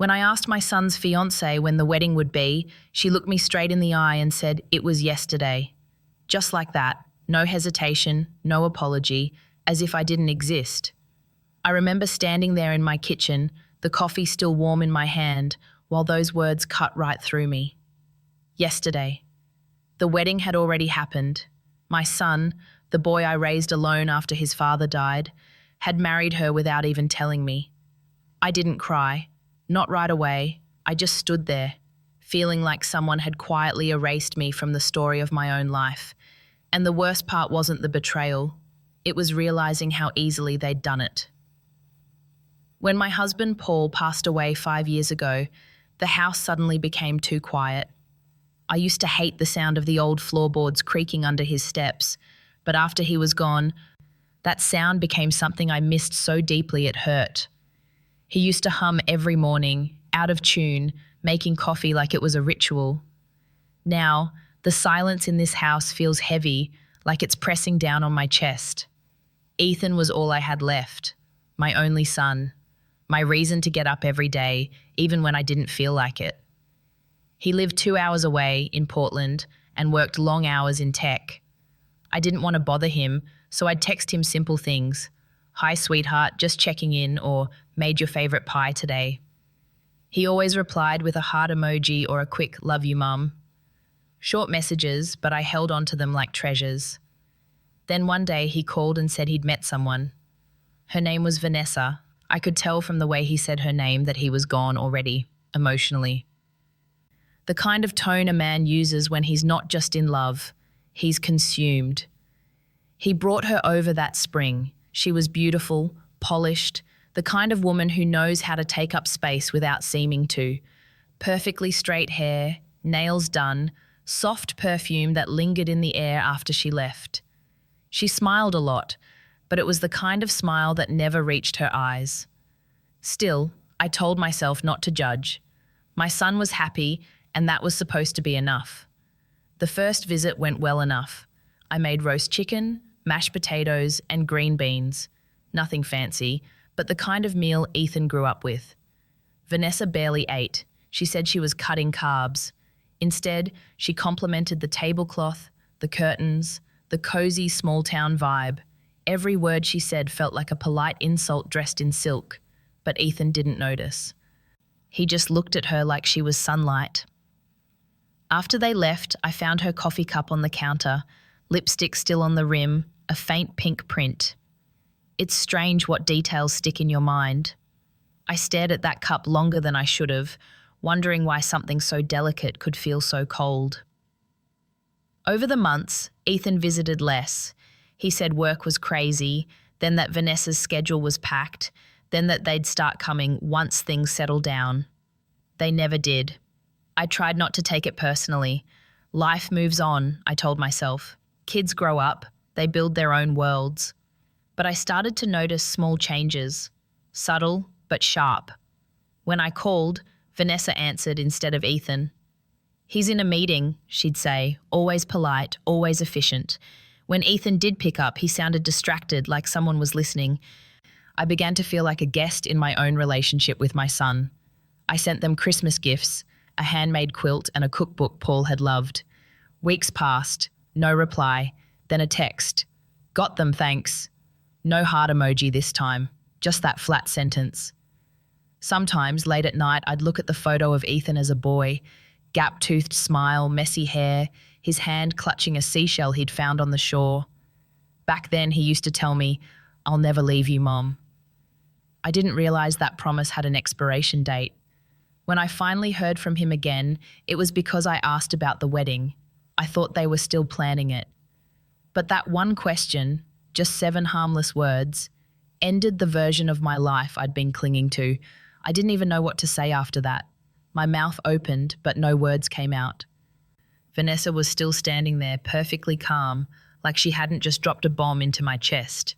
When I asked my son's fiancée when the wedding would be, she looked me straight in the eye and said it was yesterday. Just like that, no hesitation, no apology, as if I didn't exist. I remember standing there in my kitchen, the coffee still warm in my hand, while those words cut right through me. Yesterday. The wedding had already happened. My son, the boy I raised alone after his father died, had married her without even telling me. I didn't cry. Not right away. I just stood there, feeling like someone had quietly erased me from the story of my own life. And the worst part wasn't the betrayal. It was realizing how easily they'd done it. When my husband Paul passed away 5 years ago, the house suddenly became too quiet. I used to hate the sound of the old floorboards creaking under his steps, but after he was gone, that sound became something I missed so deeply it hurt. He used to hum every morning, out of tune, making coffee like it was a ritual. Now, the silence in this house feels heavy, like it's pressing down on my chest. Ethan was all I had left, my only son, my reason to get up every day, even when I didn't feel like it. He lived 2 hours away in Portland and worked long hours in tech. I didn't want to bother him, so I'd text him simple things. Hi, sweetheart, just checking in, or made your favorite pie today. He always replied with a heart emoji or a quick love you, mum. Short messages, but I held on to them like treasures. Then one day he called and said he'd met someone. Her name was Vanessa. I could tell from the way he said her name that he was gone already, emotionally. The kind of tone a man uses when he's not just in love, he's consumed. He brought her over that spring. She was beautiful, polished, the kind of woman who knows how to take up space without seeming to. Perfectly straight hair, nails done, soft perfume that lingered in the air after she left. She smiled a lot, but it was the kind of smile that never reached her eyes. Still, I told myself not to judge. My son was happy, and that was supposed to be enough. The first visit went well enough. I made roast chicken, mashed potatoes, and green beans. Nothing fancy, but the kind of meal Ethan grew up with. Vanessa barely ate. She said she was cutting carbs. Instead, she complimented the tablecloth, the curtains, the cozy small-town vibe. Every word she said felt like a polite insult dressed in silk, but Ethan didn't notice. He just looked at her like she was sunlight. After they left, I found her coffee cup on the counter, lipstick still on the rim, a faint pink print. It's strange what details stick in your mind. I stared at that cup longer than I should have, wondering why something so delicate could feel so cold. Over the months, Ethan visited less. He said work was crazy, then that Vanessa's schedule was packed, then that they'd start coming once things settled down. They never did. I tried not to take it personally. Life moves on, I told myself. Kids grow up, they build their own worlds. But I started to notice small changes, subtle but sharp. When I called, Vanessa answered instead of Ethan. He's in a meeting, she'd say, always polite, always efficient. When Ethan did pick up, he sounded distracted, like someone was listening. I began to feel like a guest in my own relationship with my son. I sent them Christmas gifts, a handmade quilt and a cookbook Paul had loved. Weeks passed, no reply, then a text. Got them, thanks. No heart emoji this time, just that flat sentence. Sometimes, late at night, I'd look at the photo of Ethan as a boy, gap-toothed smile, messy hair, his hand clutching a seashell he'd found on the shore. Back then, he used to tell me, "I'll never leave you, Mom." I didn't realize that promise had an expiration date. When I finally heard from him again, it was because I asked about the wedding. I thought they were still planning it. But that one question, just 7 harmless words, ended the version of my life I'd been clinging to. I didn't even know what to say after that. My mouth opened, but no words came out. Vanessa was still standing there, perfectly calm, like she hadn't just dropped a bomb into my chest.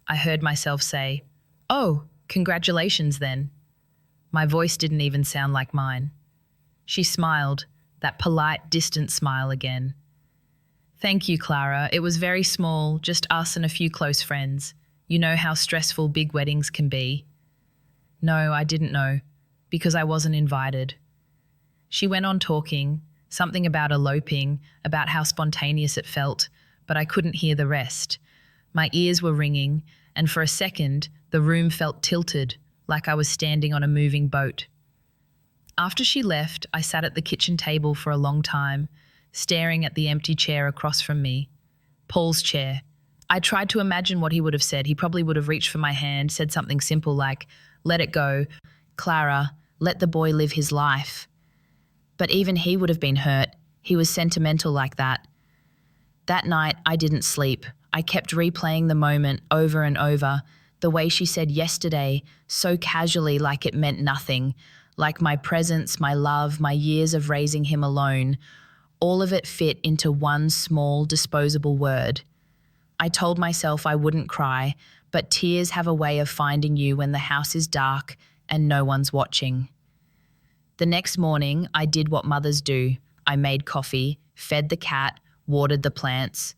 I heard myself say, "Oh, congratulations then." My voice didn't even sound like mine. She smiled, that polite, distant smile again. "Thank you, Clara. It was very small, just us and a few close friends. You know how stressful big weddings can be." No, I didn't know. because I wasn't invited. She went on talking, something about eloping, about how spontaneous it felt, but I couldn't hear the rest. My ears were ringing, and for a second, the room felt tilted, like I was standing on a moving boat. After she left, I sat at the kitchen table for a long time, staring at the empty chair across from me. Paul's chair. I tried to imagine what he would have said. He probably would have reached for my hand, said something simple like, "Let it go. Clara, let the boy live his life." But even he would have been hurt. He was sentimental like that. That night, I didn't sleep. I kept replaying the moment over and over, the way she said yesterday, so casually like it meant nothing, like my presence, my love, my years of raising him alone, all of it fit into one small, disposable word. I told myself I wouldn't cry, but tears have a way of finding you when the house is dark and no one's watching. The next morning, I did what mothers do. I made coffee, fed the cat, watered the plants,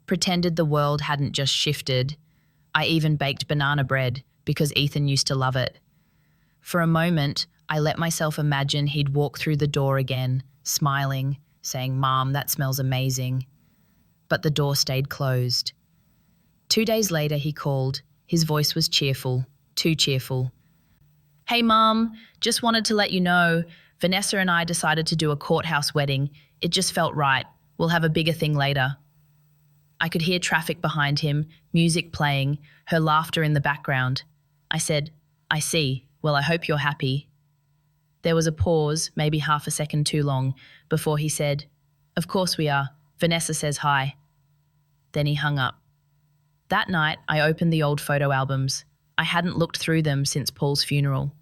pretended the world hadn't just shifted. I even baked banana bread because Ethan used to love it. For a moment, I let myself imagine he'd walk through the door again, smiling, saying, "Mom, that smells amazing." But the door stayed closed. 2 days later, he called. His voice was cheerful, too cheerful. "Hey, Mom, just wanted to let you know, Vanessa and I decided to do a courthouse wedding. It just felt right. We'll have a bigger thing later." I could hear traffic behind him, music playing, her laughter in the background. I said, "I see. Well, I hope you're happy." There was a pause, maybe half a second too long, before he said, "Of course we are. Vanessa says hi." Then he hung up. That night, I opened the old photo albums. I hadn't looked through them since Paul's funeral.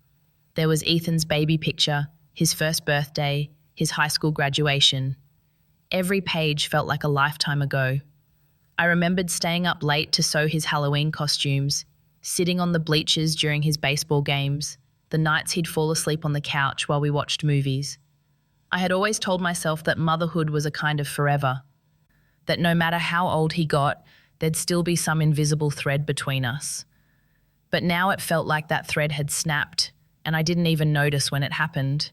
There was Ethan's baby picture, his first birthday, his high school graduation. Every page felt like a lifetime ago. I remembered staying up late to sew his Halloween costumes, sitting on the bleachers during his baseball games, the nights he'd fall asleep on the couch while we watched movies. I had always told myself that motherhood was a kind of forever, that no matter how old he got, there'd still be some invisible thread between us. But now it felt like that thread had snapped, and I didn't even notice when it happened.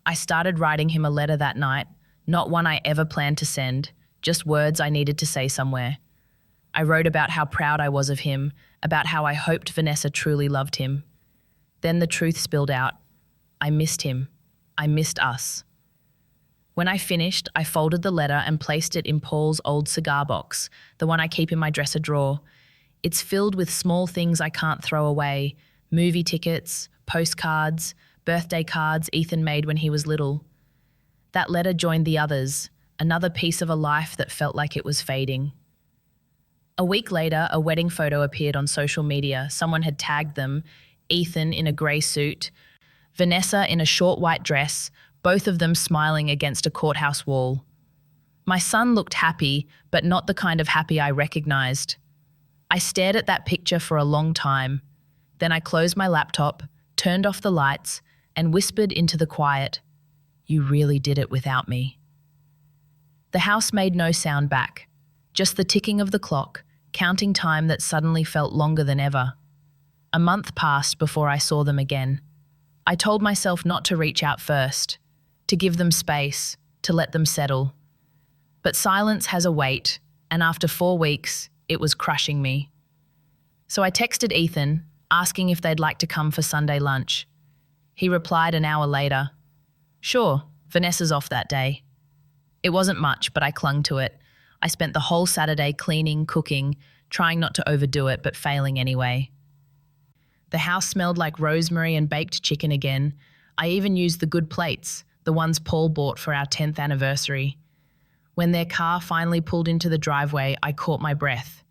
I started writing him a letter that night, not one I ever planned to send, just words I needed to say somewhere. I wrote about how proud I was of him, about how I hoped Vanessa truly loved him. Then the truth spilled out. I missed him. I missed us. When I finished, I folded the letter and placed it in Paul's old cigar box, the one I keep in my dresser drawer. It's filled with small things I can't throw away, movie tickets, postcards, birthday cards Ethan made when he was little. That letter joined the others, another piece of a life that felt like it was fading. A week later, a wedding photo appeared on social media. Someone had tagged them, Ethan in a grey suit, Vanessa in a short white dress, both of them smiling against a courthouse wall. My son looked happy, but not the kind of happy I recognized. I stared at that picture for a long time. Then I closed my laptop, turned off the lights, and whispered into the quiet, "You really did it without me." The house made no sound back, just the ticking of the clock, counting time that suddenly felt longer than ever. A month passed before I saw them again. I told myself not to reach out first, to give them space, to let them settle. But silence has a weight, and after 4 weeks, it was crushing me. So I texted Ethan, asking if they'd like to come for Sunday lunch. He replied an hour later, "Sure, Vanessa's off that day." It wasn't much, but I clung to it. I spent the whole Saturday cleaning, cooking, trying not to overdo it, but failing anyway. The house smelled like rosemary and baked chicken again. I even used the good plates, the ones Paul bought for our 10th anniversary. When their car finally pulled into the driveway, I caught my breath.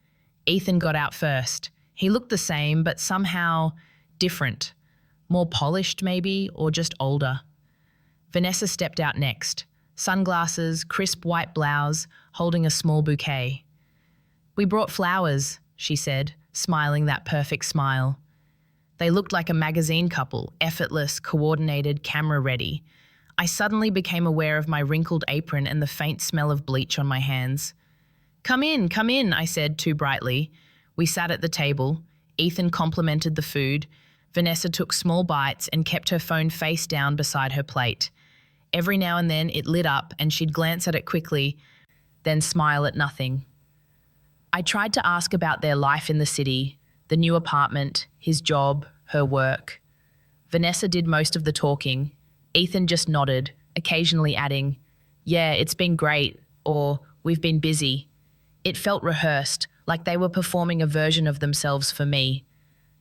Ethan got out first. He looked the same, but somehow different. More polished maybe, or just older. Vanessa stepped out next. Sunglasses, crisp white blouse, holding a small bouquet. "We brought flowers," she said, smiling that perfect smile. They looked like a magazine couple, effortless, coordinated, camera-ready. I suddenly became aware of my wrinkled apron and the faint smell of bleach on my hands. Come in," I said too brightly. We sat at the table. Ethan complimented the food. Vanessa took small bites and kept her phone face down beside her plate. Every now and then it lit up and she'd glance at it quickly, then smile at nothing. I tried to ask about their life in the city, the new apartment, his job, her work. Vanessa did most of the talking. Ethan just nodded, occasionally adding, "Yeah, it's been great," or "We've been busy." It felt rehearsed, like they were performing a version of themselves for me.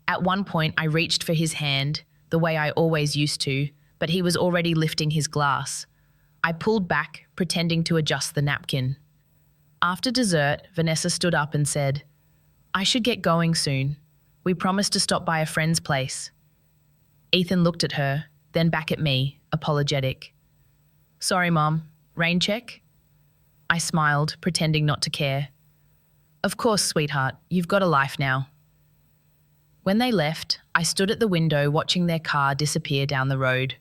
At one point, I reached for his hand, the way I always used to, but he was already lifting his glass. I pulled back, pretending to adjust the napkin. After dessert, Vanessa stood up and said, "I should get going soon. We promised to stop by a friend's place." Ethan looked at her, then back at me, apologetic. "Sorry, Mom. Rain check?" I smiled, pretending not to care. "Of course, sweetheart. You've got a life now." When they left, I stood at the window watching their car disappear down the road.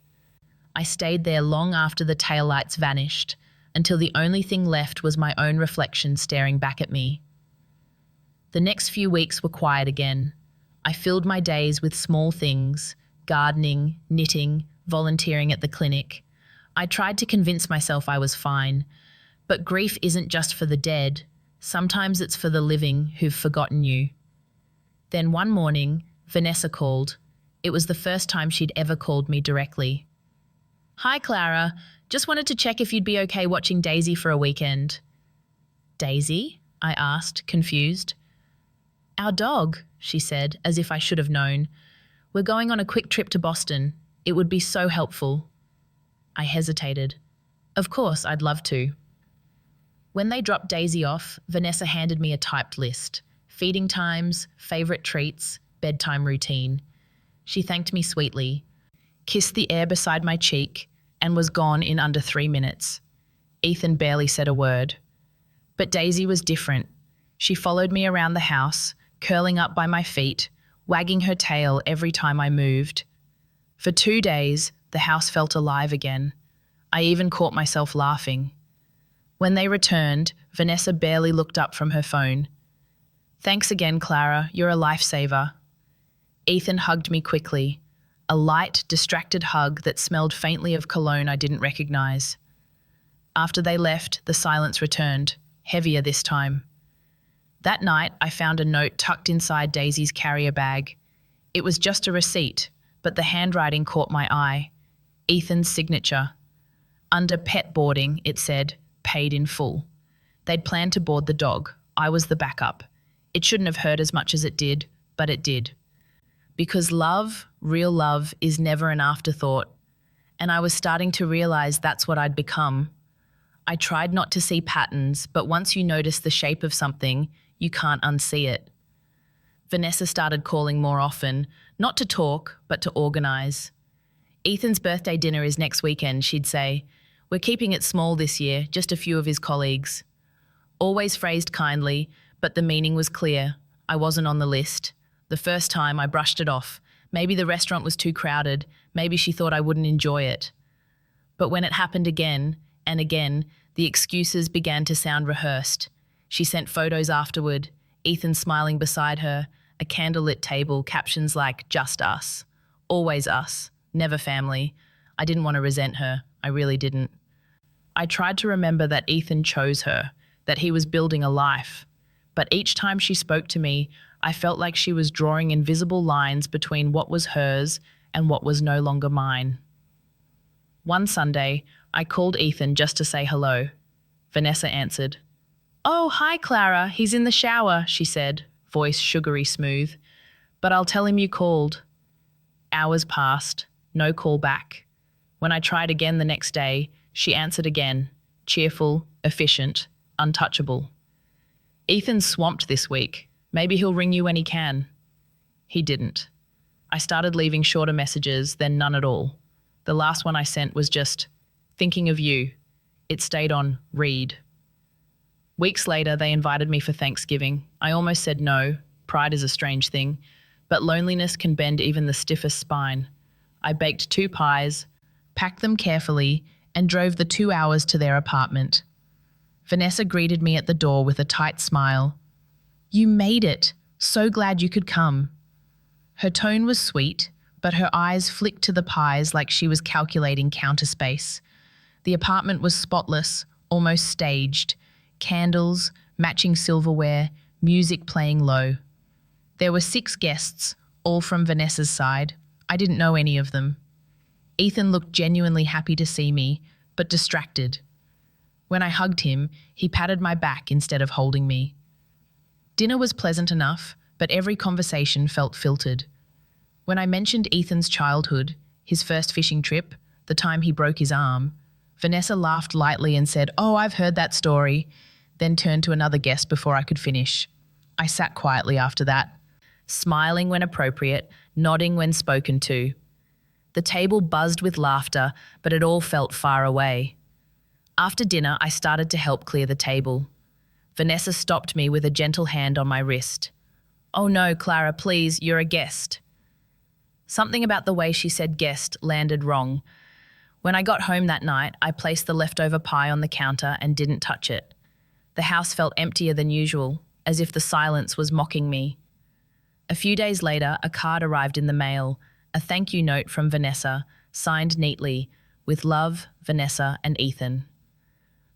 I stayed there long after the taillights vanished, until the only thing left was my own reflection staring back at me. The next few weeks were quiet again. I filled my days with small things, gardening, knitting, volunteering at the clinic. I tried to convince myself I was fine, but grief isn't just for the dead. Sometimes it's for the living who've forgotten you. Then one morning, Vanessa called. It was the first time she'd ever called me directly. "Hi, Clara. Just wanted to check if you'd be okay watching Daisy for a weekend." "Daisy?" I asked, confused. "Our dog," she said, as if I should have known. "We're going on a quick trip to Boston. It would be so helpful." I hesitated. Of course, I'd love to. When they dropped Daisy off, Vanessa handed me a typed list. Feeding times, favourite treats, bedtime routine. She thanked me sweetly, kissed the air beside my cheek, and was gone in under 3 minutes. Ethan barely said a word. But Daisy was different. She followed me around the house, curling up by my feet, wagging her tail every time I moved. For 2 days, the house felt alive again. I even caught myself laughing. When they returned, Vanessa barely looked up from her phone. "Thanks again, Clara. You're a lifesaver." Ethan hugged me quickly, a light, distracted hug that smelled faintly of cologne I didn't recognize. After they left, the silence returned, heavier this time. That night, I found a note tucked inside Daisy's carrier bag. It was just a receipt, but the handwriting caught my eye. Ethan's signature. Under pet boarding, it said, "Paid in full." They'd planned to board the dog. I was the backup. It shouldn't have hurt as much as it did, but it did. Because love, real love, is never an afterthought. And I was starting to realize that's what I'd become. I tried not to see patterns, but once you notice the shape of something, you can't unsee it. Vanessa started calling more often, not to talk, but to organize. "Ethan's birthday dinner is next weekend," she'd say. "We're keeping it small this year, just a few of his colleagues." Always phrased kindly, but the meaning was clear. I wasn't on the list. The first time, I brushed it off. Maybe the restaurant was too crowded. Maybe she thought I wouldn't enjoy it. But when it happened again and again, the excuses began to sound rehearsed. She sent photos afterward, Ethan smiling beside her, a candlelit table, captions like, "Just us." Always us, never family. I didn't want to resent her. I really didn't. I tried to remember that Ethan chose her, that he was building a life. But each time she spoke to me, I felt like she was drawing invisible lines between what was hers and what was no longer mine. One Sunday, I called Ethan just to say hello. Vanessa answered. "Oh, hi, Clara. He's in the shower," she said, voice sugary smooth. "But I'll tell him you called." Hours passed, no call back. When I tried again the next day, she answered again, cheerful, efficient, untouchable. "Ethan's swamped this week. Maybe he'll ring you when he can." He didn't. I started leaving shorter messages, then none at all. The last one I sent was just, "Thinking of you." It stayed on read. Weeks later, they invited me for Thanksgiving. I almost said no. Pride is a strange thing, but loneliness can bend even the stiffest spine. I baked 2 pies, packed them carefully, and drove the 2 hours to their apartment. Vanessa greeted me at the door with a tight smile. "You made it. So glad you could come." Her tone was sweet, but her eyes flicked to the pies like she was calculating counter space. The apartment was spotless, almost staged. Candles, matching silverware, music playing low. There were 6 guests, all from Vanessa's side. I didn't know any of them. Ethan looked genuinely happy to see me, but distracted. When I hugged him, he patted my back instead of holding me. Dinner was pleasant enough, but every conversation felt filtered. When I mentioned Ethan's childhood, his first fishing trip, the time he broke his arm, Vanessa laughed lightly and said, "Oh, I've heard that story," then turned to another guest before I could finish. I sat quietly after that, smiling when appropriate, nodding when spoken to. The table buzzed with laughter, but it all felt far away. After dinner, I started to help clear the table. Vanessa stopped me with a gentle hand on my wrist. "Oh no, Clara, please, you're a guest." Something about the way she said guest landed wrong. When I got home that night, I placed the leftover pie on the counter and didn't touch it. The house felt emptier than usual, as if the silence was mocking me. A few days later, a card arrived in the mail, a thank you note from Vanessa, signed neatly, with love, Vanessa and Ethan.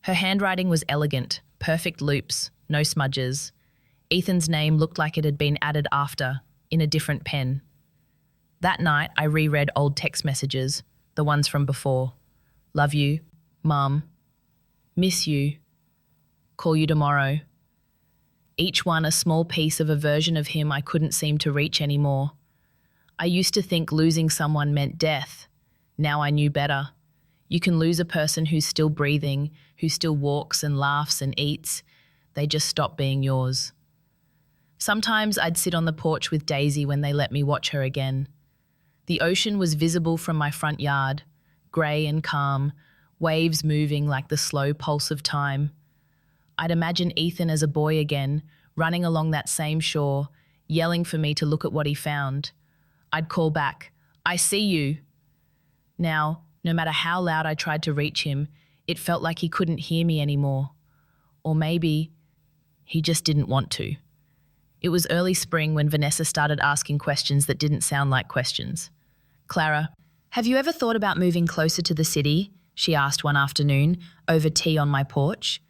Her handwriting was elegant, perfect loops, no smudges. Ethan's name looked like it had been added after, in a different pen. That night, I reread old text messages, the ones from before. Love you, Mum. Miss you. Call you tomorrow. Each one a small piece of a version of him I couldn't seem to reach anymore. I used to think losing someone meant death. Now I knew better. You can lose a person who's still breathing, who still walks and laughs and eats. They just stop being yours. Sometimes I'd sit on the porch with Daisy when they let me watch her again. The ocean was visible from my front yard, grey and calm, waves moving like the slow pulse of time. I'd imagine Ethan as a boy again, running along that same shore, yelling for me to look at what he found. I'd call back, "I see you." Now, no matter how loud I tried to reach him, it felt like he couldn't hear me anymore. Or maybe he just didn't want to. It was early spring when Vanessa started asking questions that didn't sound like questions. "Clara, have you ever thought about moving closer to the city?" she asked one afternoon, over tea on my porch.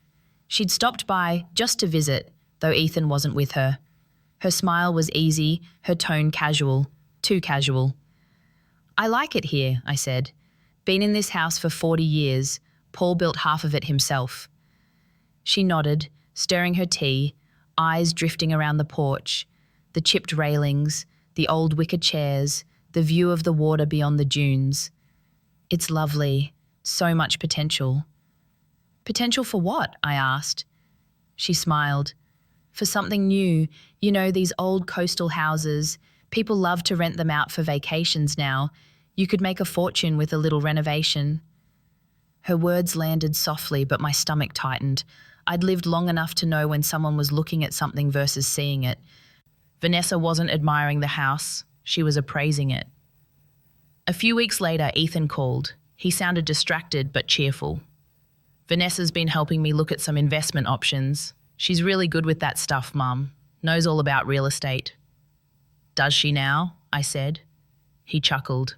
She'd stopped by just to visit, though Ethan wasn't with her. Her smile was easy, her tone casual, too casual. "I like it here," I said. "Been in this house for 40 years. Paul built half of it himself." She nodded, stirring her tea, eyes drifting around the porch, the chipped railings, the old wicker chairs, the view of the water beyond the dunes. "It's lovely. So much potential." "Potential for what?" I asked. She smiled. "For something new. You know, these old coastal houses. People love to rent them out for vacations now. You could make a fortune with a little renovation." Her words landed softly, but my stomach tightened. I'd lived long enough to know when someone was looking at something versus seeing it. Vanessa wasn't admiring the house. She was appraising it. A few weeks later, Ethan called. He sounded distracted but cheerful. "Vanessa's been helping me look at some investment options. She's really good with that stuff, Mum. Knows all about real estate." "Does she now?" I said. He chuckled.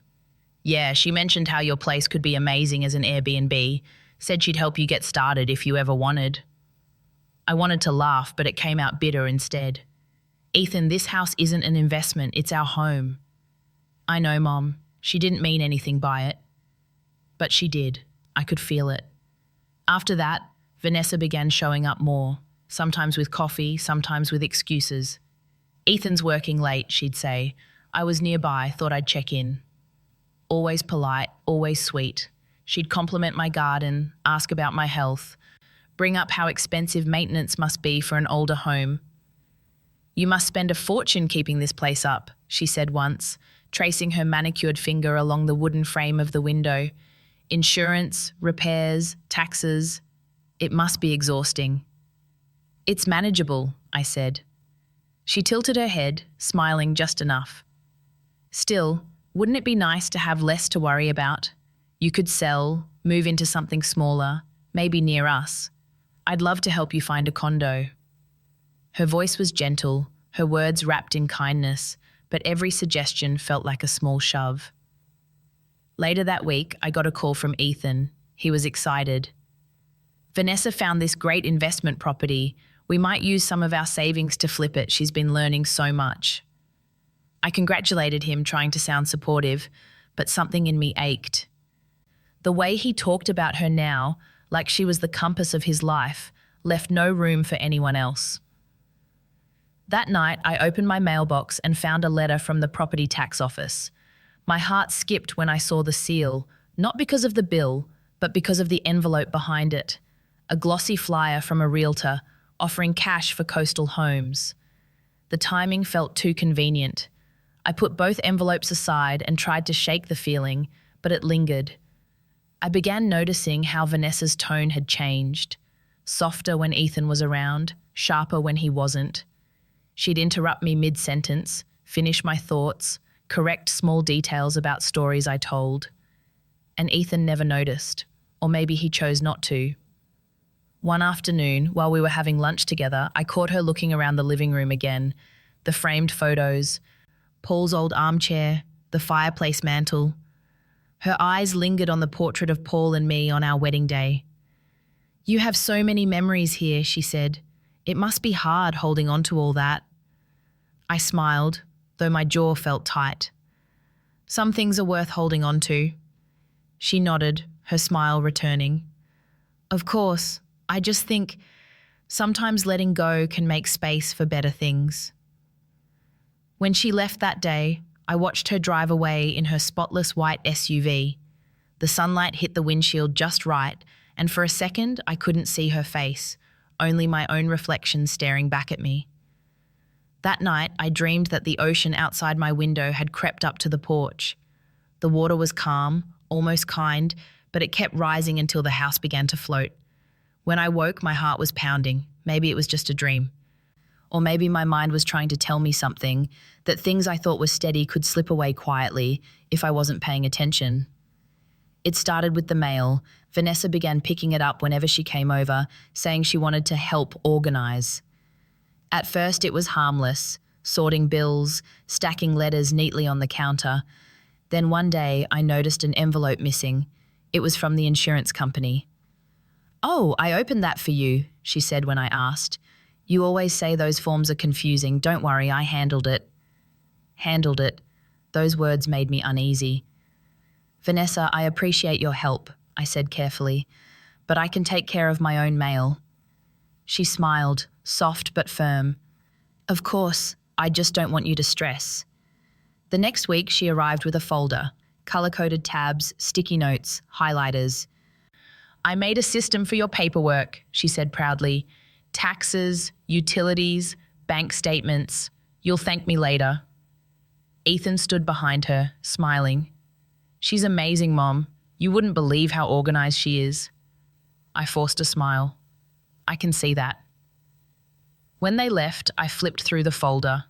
"Yeah, she mentioned how your place could be amazing as an Airbnb. Said she'd help you get started if you ever wanted." I wanted to laugh, but it came out bitter instead. "Ethan, this house isn't an investment, it's our home." "I know, Mom. She didn't mean anything by it." But she did. I could feel it. After that, Vanessa began showing up more, sometimes with coffee, sometimes with excuses. "Ethan's working late," she'd say. I was nearby, thought I'd check in. Always polite, always sweet. She'd compliment my garden, ask about my health, bring up how expensive maintenance must be for an older home. "You must spend a fortune keeping this place up," she said once, tracing her manicured finger along the wooden frame of the window. "Insurance, repairs, taxes. It must be exhausting." "It's manageable," I said. She tilted her head, smiling just enough. "Still, wouldn't it be nice to have less to worry about? You could sell, move into something smaller, maybe near us. I'd love to help you find a condo." Her voice was gentle, her words wrapped in kindness, but every suggestion felt like a small shove. Later that week, I got a call from Ethan. He was excited. Vanessa found this great investment property. We might use some of our savings to flip it. She's been learning so much. I congratulated him, trying to sound supportive, but something in me ached. The way he talked about her now, like she was the compass of his life, left no room for anyone else. That night, I opened my mailbox and found a letter from the property tax office. My heart skipped when I saw the seal, not because of the bill, but because of the envelope behind it. A glossy flyer from a realtor offering cash for coastal homes. The timing felt too convenient. I put both envelopes aside and tried to shake the feeling, but it lingered. I began noticing how Vanessa's tone had changed. Softer when Ethan was around, sharper when he wasn't. She'd interrupt me mid-sentence, finish my thoughts, correct small details about stories I told. And Ethan never noticed, or maybe he chose not to. One afternoon, while we were having lunch together, I caught her looking around the living room again. The framed photos, Paul's old armchair, the fireplace mantle. Her eyes lingered on the portrait of Paul and me on our wedding day. "You have so many memories here," she said. "It must be hard holding on to all that." I smiled, though my jaw felt tight. "Some things are worth holding on to." She nodded, her smile returning. "Of course, I just think sometimes letting go can make space for better things." When she left that day, I watched her drive away in her spotless white SUV. The sunlight hit the windshield just right, and for a second I couldn't see her face, only my own reflection staring back at me. That night, I dreamed that the ocean outside my window had crept up to the porch. The water was calm, almost kind, but it kept rising until the house began to float. When I woke, my heart was pounding. Maybe it was just a dream. Or maybe my mind was trying to tell me something, that things I thought were steady could slip away quietly if I wasn't paying attention. It started with the mail. Vanessa began picking it up whenever she came over, saying she wanted to help organize. At first it was harmless, sorting bills, stacking letters neatly on the counter. Then one day I noticed an envelope missing. It was from the insurance company. "Oh, I opened that for you," she said when I asked. "You always say those forms are confusing. Don't worry, I handled it." Handled it. Those words made me uneasy. "Vanessa, I appreciate your help," I said carefully, "but I can take care of my own mail." She smiled, soft but firm. "Of course, I just don't want you to stress." The next week she arrived with a folder, color-coded tabs, sticky notes, highlighters. "I made a system for your paperwork," she said proudly. "Taxes, utilities, bank statements. You'll thank me later." Ethan stood behind her, smiling. "She's amazing, Mom. You wouldn't believe how organized she is." I forced a smile. "I can see that." When they left, I flipped through the folder.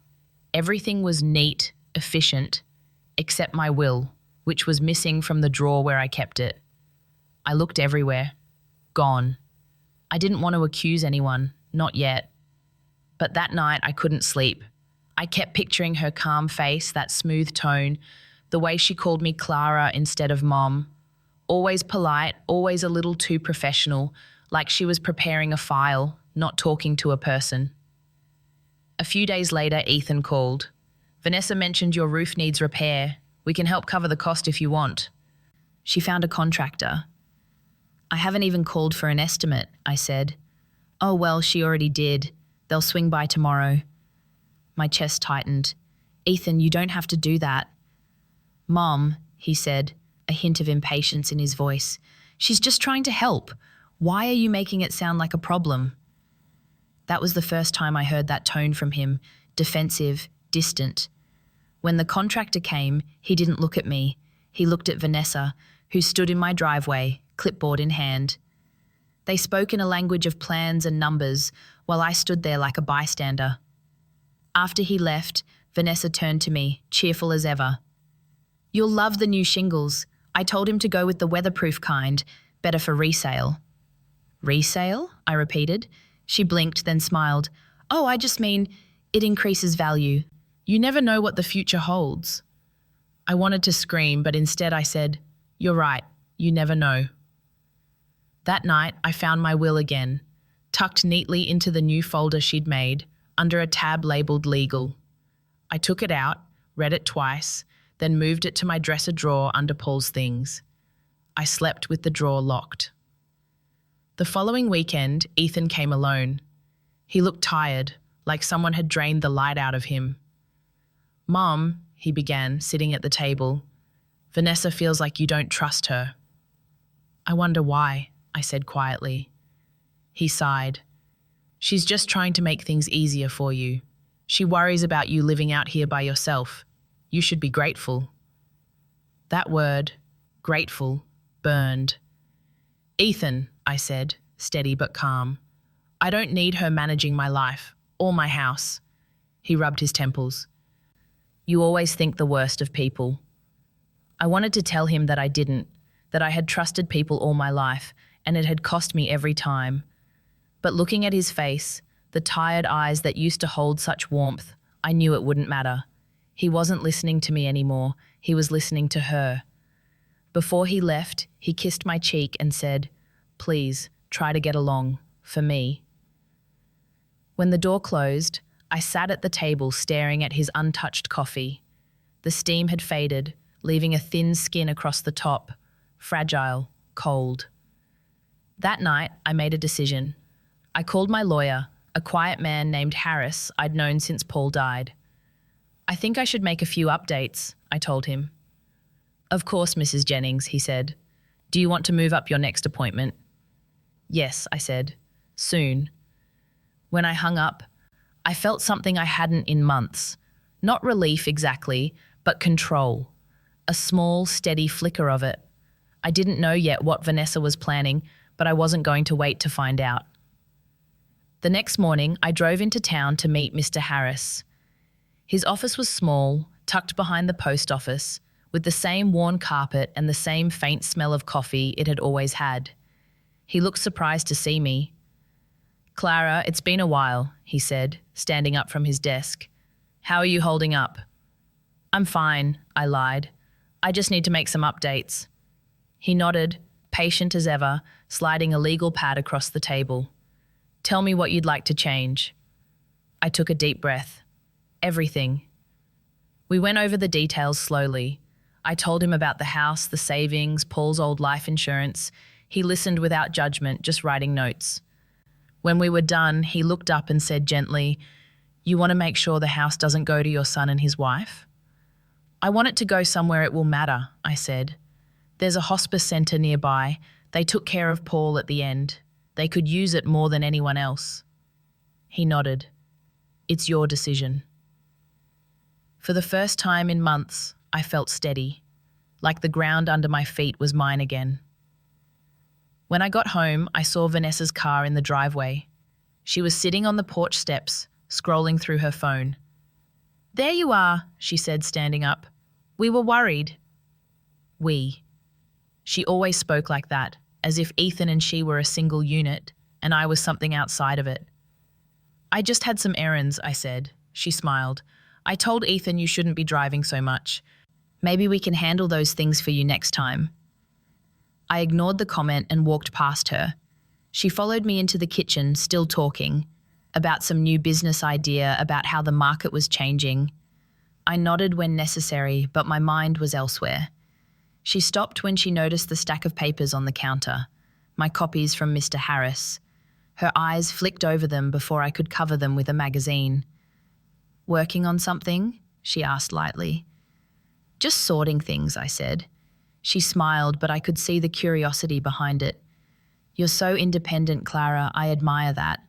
Everything was neat, efficient, except my will, which was missing from the drawer where I kept it. I looked everywhere. Gone. I didn't want to accuse anyone, not yet. But that night I couldn't sleep. I kept picturing her calm face, that smooth tone, the way she called me Clara instead of Mom. Always polite, always a little too professional, like she was preparing a file, not talking to a person. A few days later, Ethan called. "Vanessa mentioned your roof needs repair. We can help cover the cost if you want." She found a contractor. "I haven't even called for an estimate," I said. "Oh, well, she already did. They'll swing by tomorrow." My chest tightened. "Ethan, you don't have to do that." "Mom," he said, a hint of impatience in his voice. "She's just trying to help. Why are you making it sound like a problem?" That was the first time I heard that tone from him, defensive, distant. When the contractor came, he didn't look at me. He looked at Vanessa, who stood in my driveway, clipboard in hand. They spoke in a language of plans and numbers, while I stood there like a bystander. After he left, Vanessa turned to me, cheerful as ever. "You'll love the new shingles. I told him to go with the weatherproof kind, better for resale." "Resale?" I repeated. She blinked, then smiled. "Oh, I just mean it increases value. You never know what the future holds. I wanted to scream, but instead I said, "You're right, you never know." That night, I found my will again, tucked neatly into the new folder she'd made, under a tab labeled legal. I took it out, read it twice, then moved it to my dresser drawer under Paul's things. I slept with the drawer locked. The following weekend, Ethan came alone. He looked tired, like someone had drained the light out of him. "Mom," he began, sitting at the table, "Vanessa feels like you don't trust her." "I wonder why," I said quietly. He sighed. "She's just trying to make things easier for you. She worries about you living out here by yourself. You should be grateful." That word, grateful, burned. "Ethan," I said, steady but calm, "I don't need her managing my life or my house." He rubbed his temples. "You always think the worst of people." I wanted to tell him that I didn't, that I had trusted people all my life, and it had cost me every time. But looking at his face, the tired eyes that used to hold such warmth, I knew it wouldn't matter. He wasn't listening to me anymore, he was listening to her. Before he left, he kissed my cheek and said, "Please, try to get along, for me." When the door closed, I sat at the table staring at his untouched coffee. The steam had faded, leaving a thin skin across the top, fragile, cold. That night, I made a decision. I called my lawyer, a quiet man named Harris I'd known since Paul died. "I think I should make a few updates," I told him. "Of course, Mrs. Jennings," he said. "Do you want to move up your next appointment?" "Yes," I said. "Soon." When I hung up, I felt something I hadn't in months. Not relief exactly, but control. A small, steady flicker of it. I didn't know yet what Vanessa was planning, but I wasn't going to wait to find out. The next morning, I drove into town to meet Mr. Harris. His office was small, tucked behind the post office, with the same worn carpet and the same faint smell of coffee it had always had. He looked surprised to see me. "Clara, it's been a while," he said, standing up from his desk. "How are you holding up?" "I'm fine," I lied. "I just need to make some updates." He nodded, patient as ever, sliding a legal pad across the table. "Tell me what you'd like to change." I took a deep breath. "Everything." We went over the details slowly. I told him about the house, the savings, Paul's old life insurance. He listened without judgment, just writing notes. When we were done, he looked up and said gently, "You want to make sure the house doesn't go to your son and his wife?" "I want it to go somewhere it will matter," I said. "There's a hospice centre nearby. They took care of Paul at the end. They could use it more than anyone else." He nodded. "It's your decision." For the first time in months, I felt steady, like the ground under my feet was mine again. When I got home, I saw Vanessa's car in the driveway. She was sitting on the porch steps, scrolling through her phone. "There you are," she said, standing up. "We were worried." We. She always spoke like that, as if Ethan and she were a single unit, and I was something outside of it. "I just had some errands," I said. She smiled. "I told Ethan you shouldn't be driving so much. Maybe we can handle those things for you next time." I ignored the comment and walked past her. She followed me into the kitchen, still talking, about some new business idea, about how the market was changing. I nodded when necessary, but my mind was elsewhere. She stopped when she noticed the stack of papers on the counter, my copies from Mr. Harris. Her eyes flicked over them before I could cover them with a magazine. "Working on something?" she asked lightly. "Just sorting things," I said. She smiled, but I could see the curiosity behind it. "You're so independent, Clara. I admire that."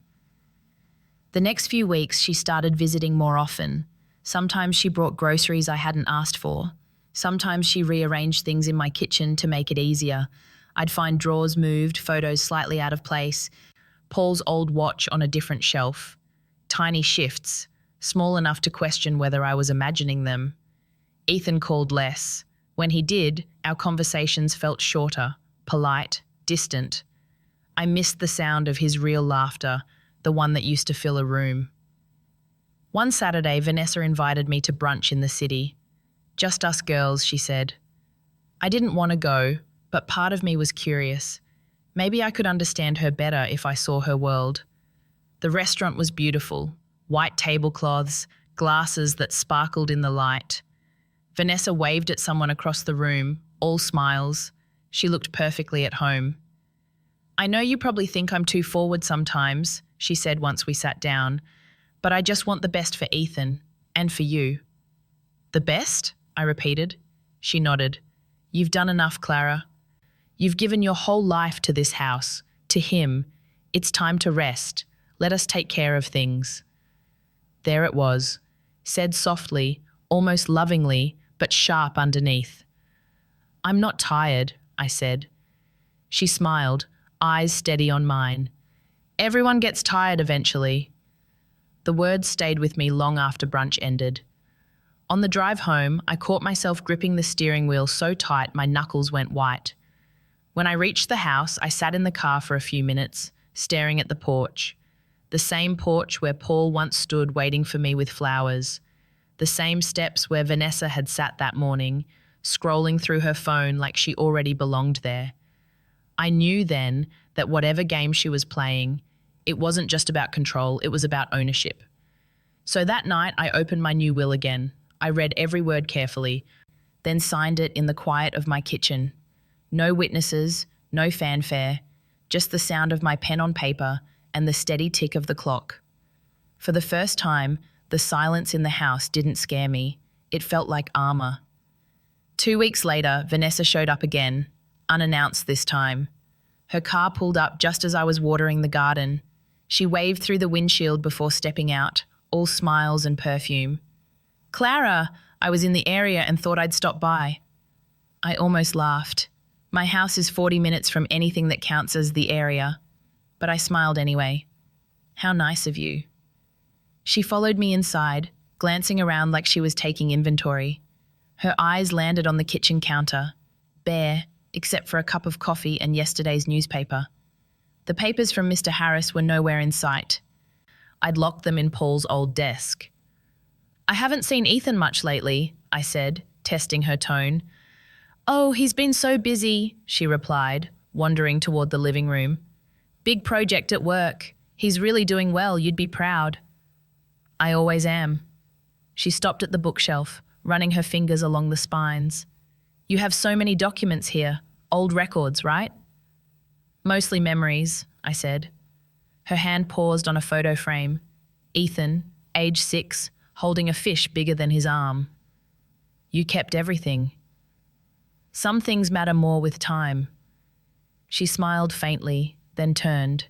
The next few weeks, she started visiting more often. Sometimes she brought groceries I hadn't asked for. Sometimes she rearranged things in my kitchen to make it easier. I'd find drawers moved, photos slightly out of place, Paul's old watch on a different shelf. Tiny shifts, small enough to question whether I was imagining them. Ethan called less. When he did, our conversations felt shorter, polite, distant. I missed the sound of his real laughter, the one that used to fill a room. One Saturday, Vanessa invited me to brunch in the city. Just us girls, she said. I didn't want to go, but part of me was curious. Maybe I could understand her better if I saw her world. The restaurant was beautiful. White tablecloths, glasses that sparkled in the light. Vanessa waved at someone across the room, all smiles. She looked perfectly at home. I know you probably think I'm too forward sometimes, she said once we sat down, but I just want the best for Ethan, and for you. The best? I repeated. She nodded. You've done enough, Clara. You've given your whole life to this house, to him. It's time to rest. Let us take care of things. There it was, said softly, almost lovingly, but sharp underneath. I'm not tired, I said. She smiled, eyes steady on mine. Everyone gets tired eventually. The words stayed with me long after brunch ended. On the drive home, I caught myself gripping the steering wheel so tight my knuckles went white. When I reached the house, I sat in the car for a few minutes, staring at the porch. The same porch where Paul once stood waiting for me with flowers. The same steps where Vanessa had sat that morning, scrolling through her phone like she already belonged there. I knew then that whatever game she was playing, it wasn't just about control, it was about ownership. So that night, I opened my new will again. I read every word carefully, then signed it in the quiet of my kitchen. No witnesses, no fanfare, just the sound of my pen on paper and the steady tick of the clock. For the first time, the silence in the house didn't scare me. It felt like armor. 2 weeks later, Vanessa showed up again, unannounced this time. Her car pulled up just as I was watering the garden. She waved through the windshield before stepping out, all smiles and perfume. Clara, I was in the area and thought I'd stop by. I almost laughed. My house is 40 minutes from anything that counts as the area. But I smiled anyway. How nice of you. She followed me inside, glancing around like she was taking inventory. Her eyes landed on the kitchen counter, bare, except for a cup of coffee and yesterday's newspaper. The papers from Mr. Harris were nowhere in sight. I'd locked them in Paul's old desk. I haven't seen Ethan much lately, I said, testing her tone. Oh, he's been so busy, she replied, wandering toward the living room. Big project at work. He's really doing well, you'd be proud. I always am. She stopped at the bookshelf, running her fingers along the spines. You have so many documents here, old records, right? Mostly memories, I said. Her hand paused on a photo frame. Ethan, age 6, holding a fish bigger than his arm. You kept everything. Some things matter more with time. She smiled faintly, then turned.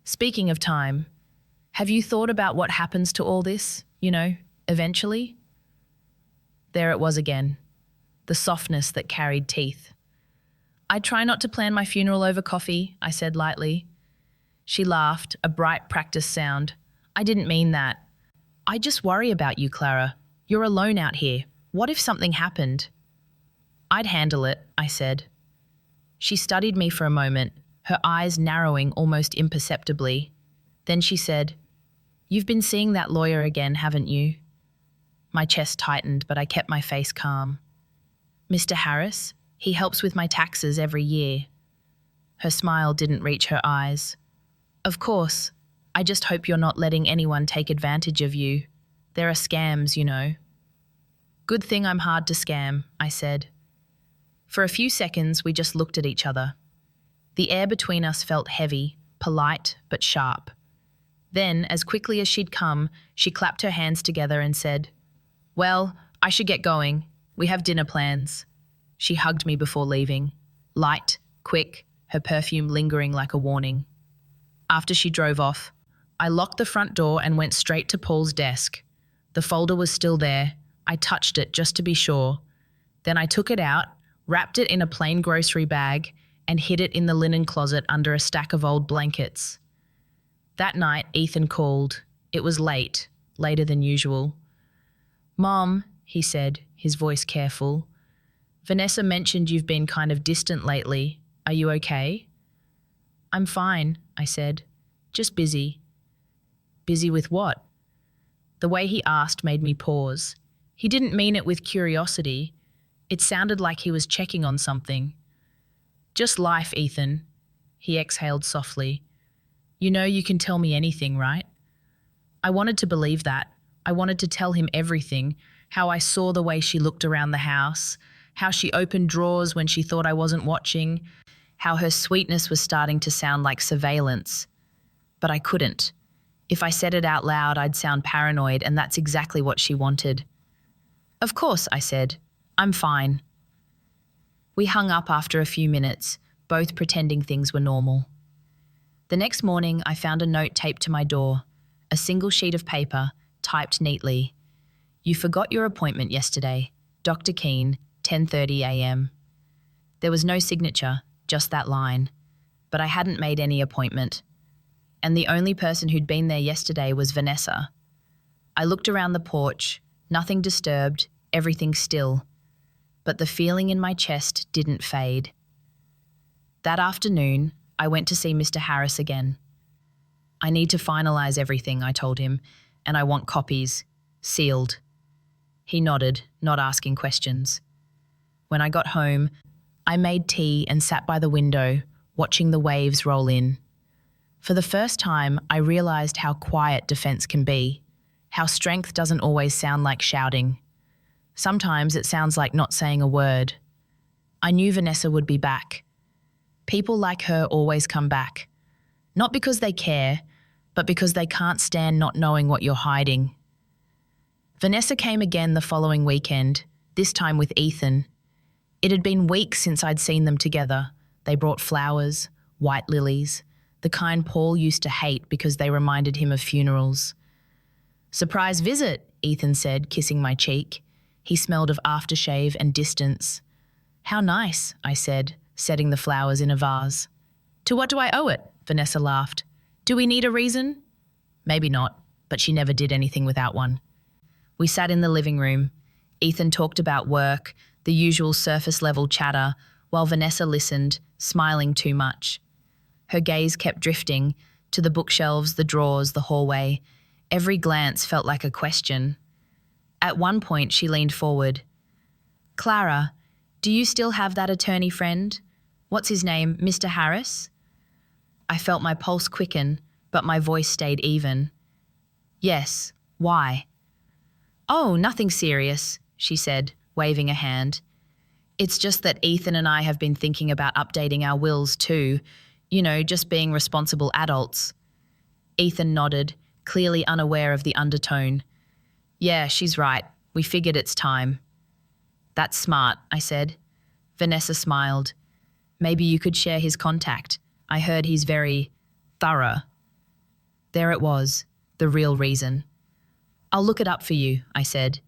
Speaking of time, have you thought about what happens to all this, eventually? There it was again, the softness that carried teeth. I try not to plan my funeral over coffee, I said lightly. She laughed, a bright practice sound. I didn't mean that. I just worry about you, Clara. You're alone out here. What if something happened? I'd handle it, I said. She studied me for a moment, her eyes narrowing almost imperceptibly. Then she said, You've been seeing that lawyer again, haven't you? My chest tightened, but I kept my face calm. Mr. Harris? He helps with my taxes every year. Her smile didn't reach her eyes. Of course. I just hope you're not letting anyone take advantage of you. There are scams, Good thing I'm hard to scam, I said. For a few seconds, we just looked at each other. The air between us felt heavy, polite, but sharp. Then, as quickly as she'd come, she clapped her hands together and said, Well, I should get going. We have dinner plans. She hugged me before leaving. Light, quick, her perfume lingering like a warning. After she drove off, I locked the front door and went straight to Paul's desk. The folder was still there. I touched it just to be sure. Then I took it out, wrapped it in a plain grocery bag, and hid it in the linen closet under a stack of old blankets. That night, Ethan called. It was late, later than usual. Mom, he said, his voice careful. Vanessa mentioned you've been kind of distant lately. Are you okay? I'm fine, I said. Just busy. Busy with what? The way he asked made me pause. He didn't mean it with curiosity. It sounded like he was checking on something. Just life, Ethan. He exhaled softly. You know you can tell me anything, right? I wanted to believe that. I wanted to tell him everything, how I saw the way she looked around the house, how she opened drawers when she thought I wasn't watching, how her sweetness was starting to sound like surveillance. But I couldn't. If I said it out loud, I'd sound paranoid, and that's exactly what she wanted. Of course, I said. I'm fine. We hung up after a few minutes, both pretending things were normal. The next morning, I found a note taped to my door, a single sheet of paper, typed neatly. You forgot your appointment yesterday. Dr. Keane, 10:30 a.m. There was no signature, just that line. But I hadn't made any appointment. And the only person who'd been there yesterday was Vanessa. I looked around the porch, nothing disturbed, everything still. But the feeling in my chest didn't fade. That afternoon, I went to see Mr. Harris again. I need to finalize everything, I told him, and I want copies, sealed. He nodded, not asking questions. When I got home, I made tea and sat by the window, watching the waves roll in. For the first time, I realized how quiet defense can be, how strength doesn't always sound like shouting. Sometimes it sounds like not saying a word. I knew Vanessa would be back. People like her always come back. Not because they care, but because they can't stand not knowing what you're hiding. Vanessa came again the following weekend, this time with Ethan. It had been weeks since I'd seen them together. They brought flowers, white lilies, the kind Paul used to hate because they reminded him of funerals. Surprise visit, Ethan said, kissing my cheek. He smelled of aftershave and distance. How nice, I said, setting the flowers in a vase. To what do I owe it? Vanessa laughed. Do we need a reason? Maybe not, but she never did anything without one. We sat in the living room. Ethan talked about work, the usual surface-level chatter, while Vanessa listened, smiling too much. Her gaze kept drifting to the bookshelves, the drawers, the hallway. Every glance felt like a question. At one point, she leaned forward. Clara, do you still have that attorney friend? What's his name, Mr. Harris? I felt my pulse quicken, but my voice stayed even. Yes, why? Oh, nothing serious, she said, waving a hand. It's just that Ethan and I have been thinking about updating our wills too. You know, just being responsible adults. Ethan nodded, clearly unaware of the undertone. Yeah, she's right. We figured it's time. That's smart, I said. Vanessa smiled. Maybe you could share his contact. I heard he's very thorough. There it was, the real reason. I'll look it up for you, I said.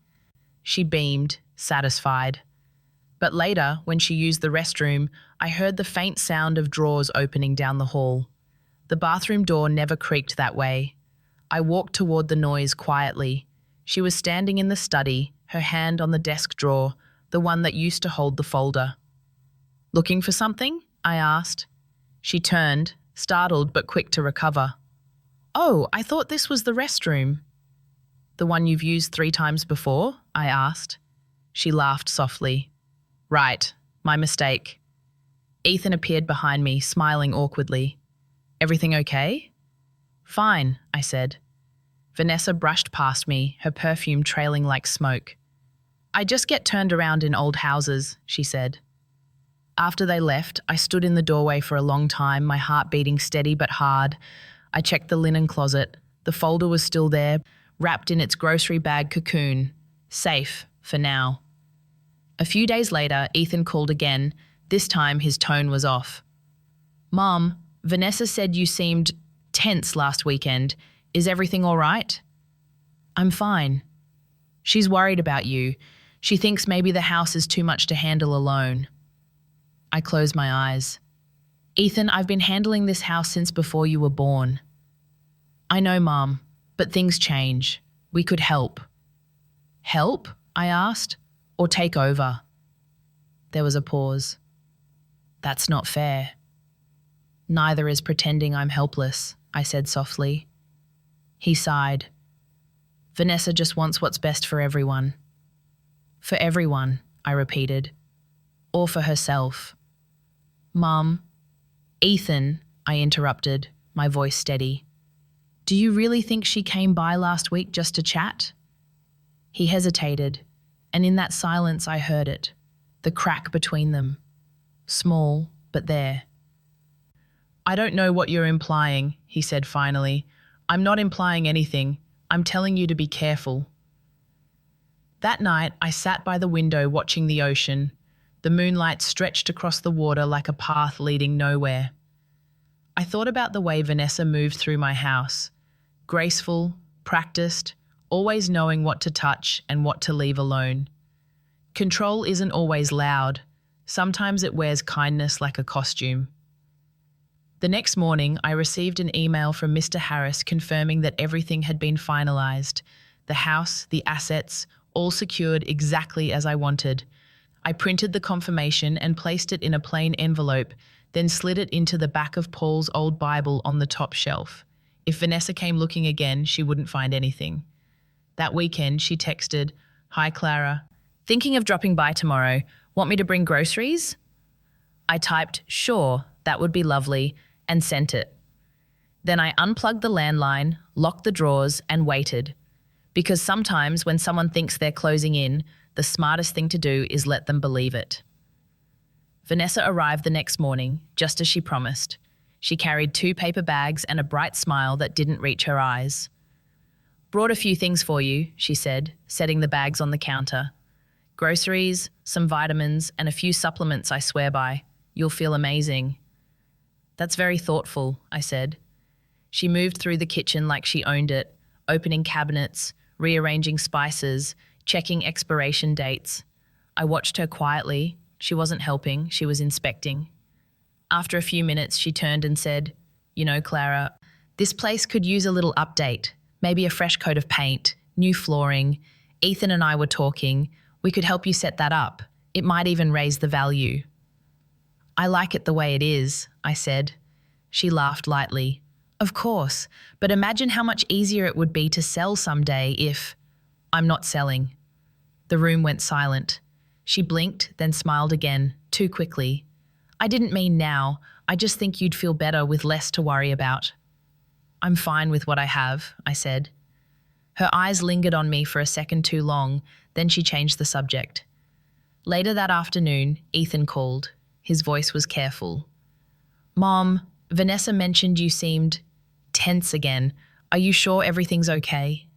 She beamed, satisfied. But later, when she used the restroom, I heard the faint sound of drawers opening down the hall. The bathroom door never creaked that way. I walked toward the noise quietly. She was standing in the study, her hand on the desk drawer, the one that used to hold the folder. Looking for something? I asked. She turned, startled but quick to recover. Oh, I thought this was the restroom. The one you've used 3 times before? I asked. She laughed softly. Right, my mistake. Ethan appeared behind me, smiling awkwardly. Everything okay? Fine, I said. Vanessa brushed past me, her perfume trailing like smoke. I just get turned around in old houses, she said. After they left, I stood in the doorway for a long time, my heart beating steady but hard. I checked the linen closet. The folder was still there, wrapped in its grocery bag cocoon. Safe, for now. A few days later, Ethan called again. This time, his tone was off. Mom, Vanessa said you seemed tense last weekend. Is everything all right? I'm fine. She's worried about you. She thinks maybe the house is too much to handle alone. I closed my eyes. Ethan, I've been handling this house since before you were born. I know, Mom, but things change. We could help. Help? I asked. Or take over? There was a pause. That's not fair. Neither is pretending I'm helpless, I said softly. He sighed. Vanessa just wants what's best for everyone. For everyone, I repeated. Or for herself. Mum. Ethan, I interrupted, my voice steady. Do you really think she came by last week just to chat? He hesitated, and in that silence I heard it, the crack between them. Small, but there. I don't know what you're implying, he said finally. I'm not implying anything. I'm telling you to be careful. That night, I sat by the window watching the ocean. The moonlight stretched across the water like a path leading nowhere. I thought about the way Vanessa moved through my house. Graceful, practiced, always knowing what to touch and what to leave alone. Control isn't always loud. Sometimes it wears kindness like a costume. The next morning, I received an email from Mr. Harris confirming that everything had been finalized. The house, the assets, all secured exactly as I wanted. I printed the confirmation and placed it in a plain envelope, then slid it into the back of Paul's old Bible on the top shelf. If Vanessa came looking again, she wouldn't find anything. That weekend, she texted, "Hi, Clara. Thinking of dropping by tomorrow. Want me to bring groceries?" I typed, "Sure, that would be lovely," and sent it. Then I unplugged the landline, locked the drawers, and waited. Because sometimes when someone thinks they're closing in, the smartest thing to do is let them believe it. Vanessa arrived the next morning, just as she promised. She carried 2 paper bags and a bright smile that didn't reach her eyes. "Brought a few things for you," she said, setting the bags on the counter. "Groceries, some vitamins, and a few supplements I swear by. You'll feel amazing." "That's very thoughtful," I said. She moved through the kitchen like she owned it, opening cabinets, rearranging spices, checking expiration dates. I watched her quietly. She wasn't helping, she was inspecting. After a few minutes, she turned and said, "You know, Clara, this place could use a little update. Maybe a fresh coat of paint, new flooring. Ethan and I were talking. We could help you set that up. It might even raise the value." "I like it the way it is," I said. She laughed lightly. "Of course, but imagine how much easier it would be to sell someday if—" "I'm not selling." The room went silent. She blinked, then smiled again, too quickly. "I didn't mean now. I just think you'd feel better with less to worry about." "I'm fine with what I have," I said. Her eyes lingered on me for a second too long, then she changed the subject. Later that afternoon, Ethan called. His voice was careful. "Mom, Vanessa mentioned you seemed tense again. Are you sure everything's okay?"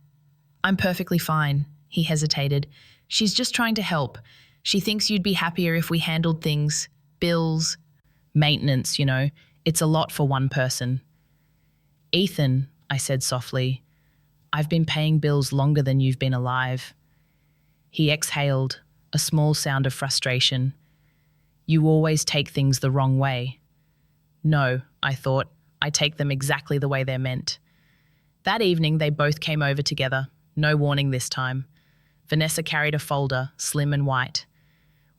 "I'm perfectly fine," he hesitated. "She's just trying to help. She thinks you'd be happier if we handled things, bills, maintenance, you know. It's a lot for one person." "Ethan," I said softly, "I've been paying bills longer than you've been alive." He exhaled, a small sound of frustration. "You always take things the wrong way." "No," I thought, "I take them exactly the way they're meant." That evening, they both came over together, no warning this time. Vanessa carried a folder, slim and white.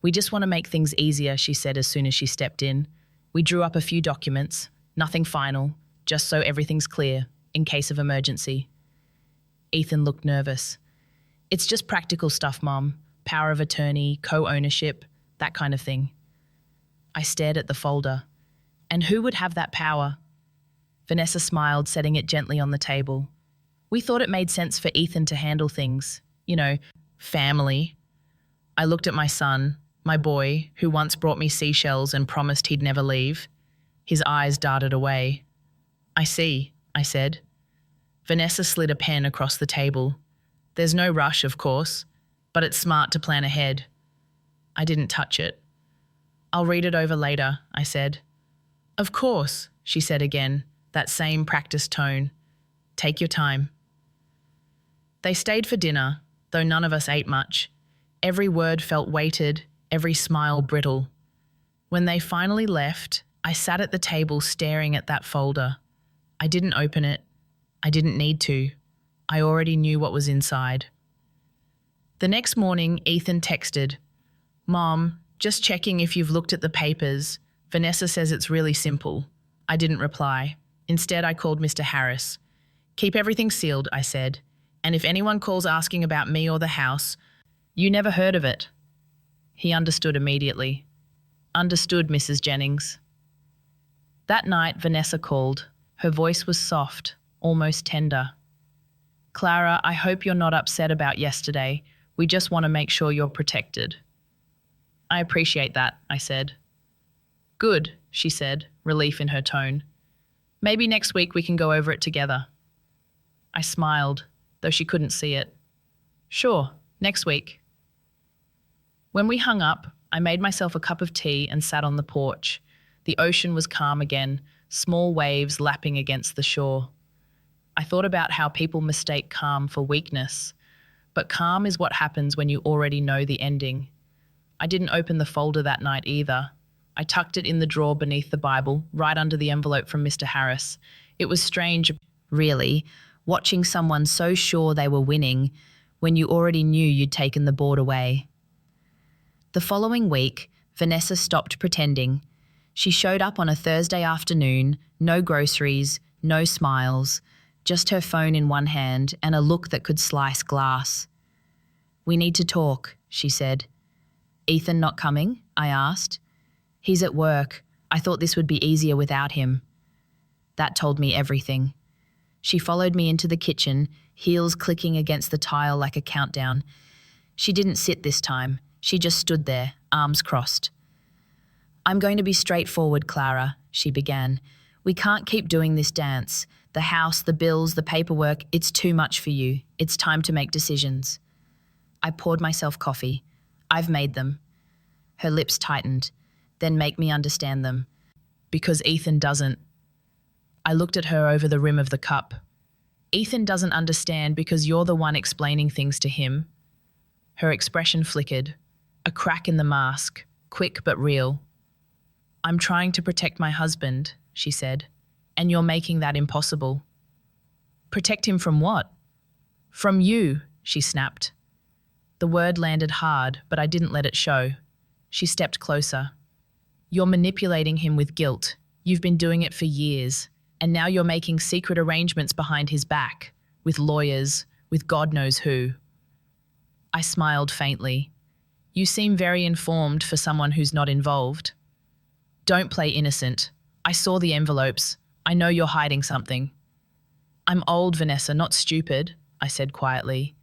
"We just want to make things easier," she said as soon as she stepped in. "We drew up a few documents, nothing final, just so everything's clear, in case of emergency." Ethan looked nervous. "It's just practical stuff, Mom. Power of attorney, co-ownership, that kind of thing." I stared at the folder. "And who would have that power?" Vanessa smiled, setting it gently on the table. "We thought it made sense for Ethan to handle things. You know, family." I looked at my son, my boy, who once brought me seashells and promised he'd never leave. His eyes darted away. "I see," I said. Vanessa slid a pen across the table. "There's no rush, of course, but it's smart to plan ahead." I didn't touch it. "I'll read it over later," I said. "Of course," she said again, that same practiced tone. "Take your time." They stayed for dinner, though none of us ate much. Every word felt weighted, every smile brittle. When they finally left, I sat at the table staring at that folder. I didn't open it. I didn't need to. I already knew what was inside. The next morning, Ethan texted, "Mom, just checking if you've looked at the papers. Vanessa says it's really simple." I didn't reply. Instead, I called Mr. Harris. "Keep everything sealed," I said. And if anyone calls asking about me or the house, you never heard of it." He understood immediately. "Understood, Mrs. Jennings." That night, Vanessa called. Her voice was soft, almost tender. "Clara, I hope you're not upset about yesterday. We just want to make sure you're protected." "I appreciate that," I said. "Good," she said, relief in her tone. "Maybe next week we can go over it together." I smiled, though she couldn't see it. "Sure, next week." When we hung up, I made myself a cup of tea and sat on the porch. The ocean was calm again, small waves lapping against the shore. I thought about how people mistake calm for weakness, but calm is what happens when you already know the ending. I didn't open the folder that night either. I tucked it in the drawer beneath the Bible, right under the envelope from Mr. Harris. It was strange, really, watching someone so sure they were winning when you already knew you'd taken the board away. The following week, Vanessa stopped pretending. She showed up on a Thursday afternoon, no groceries, no smiles, just her phone in one hand and a look that could slice glass. "We need to talk," she said. "Ethan not coming?" I asked. "He's at work. I thought this would be easier without him." That told me everything. She followed me into the kitchen, heels clicking against the tile like a countdown. She didn't sit this time. She just stood there, arms crossed. "I'm going to be straightforward, Clara," she began. "We can't keep doing this dance. The house, the bills, the paperwork, it's too much for you. It's time to make decisions." I poured myself coffee. "I've made them." Her lips tightened. "Then make me understand them." "Because Ethan doesn't." I looked at her over the rim of the cup. "Ethan doesn't understand because you're the one explaining things to him." Her expression flickered. A crack in the mask, quick but real. "I'm trying to protect my husband," she said, "and you're making that impossible." "Protect him from what?" "From you," she snapped. The word landed hard, but I didn't let it show. She stepped closer. "You're manipulating him with guilt. You've been doing it for years, and now you're making secret arrangements behind his back, with lawyers, with God knows who." I smiled faintly. "You seem very informed for someone who's not involved." "Don't play innocent. I saw the envelopes. I know you're hiding something." "I'm old, Vanessa, not stupid," I said quietly.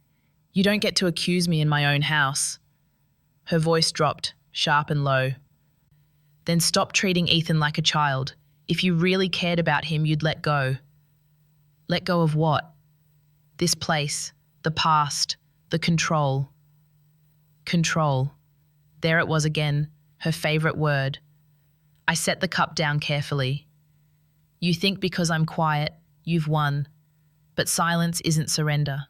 "You don't get to accuse me in my own house." Her voice dropped, sharp and low. "Then stop treating Ethan like a child. If you really cared about him, you'd let go." "Let go of what?" "This place, the past, the control." Control. There it was again, her favorite word. I set the cup down carefully. "You think because I'm quiet, you've won. But silence isn't surrender."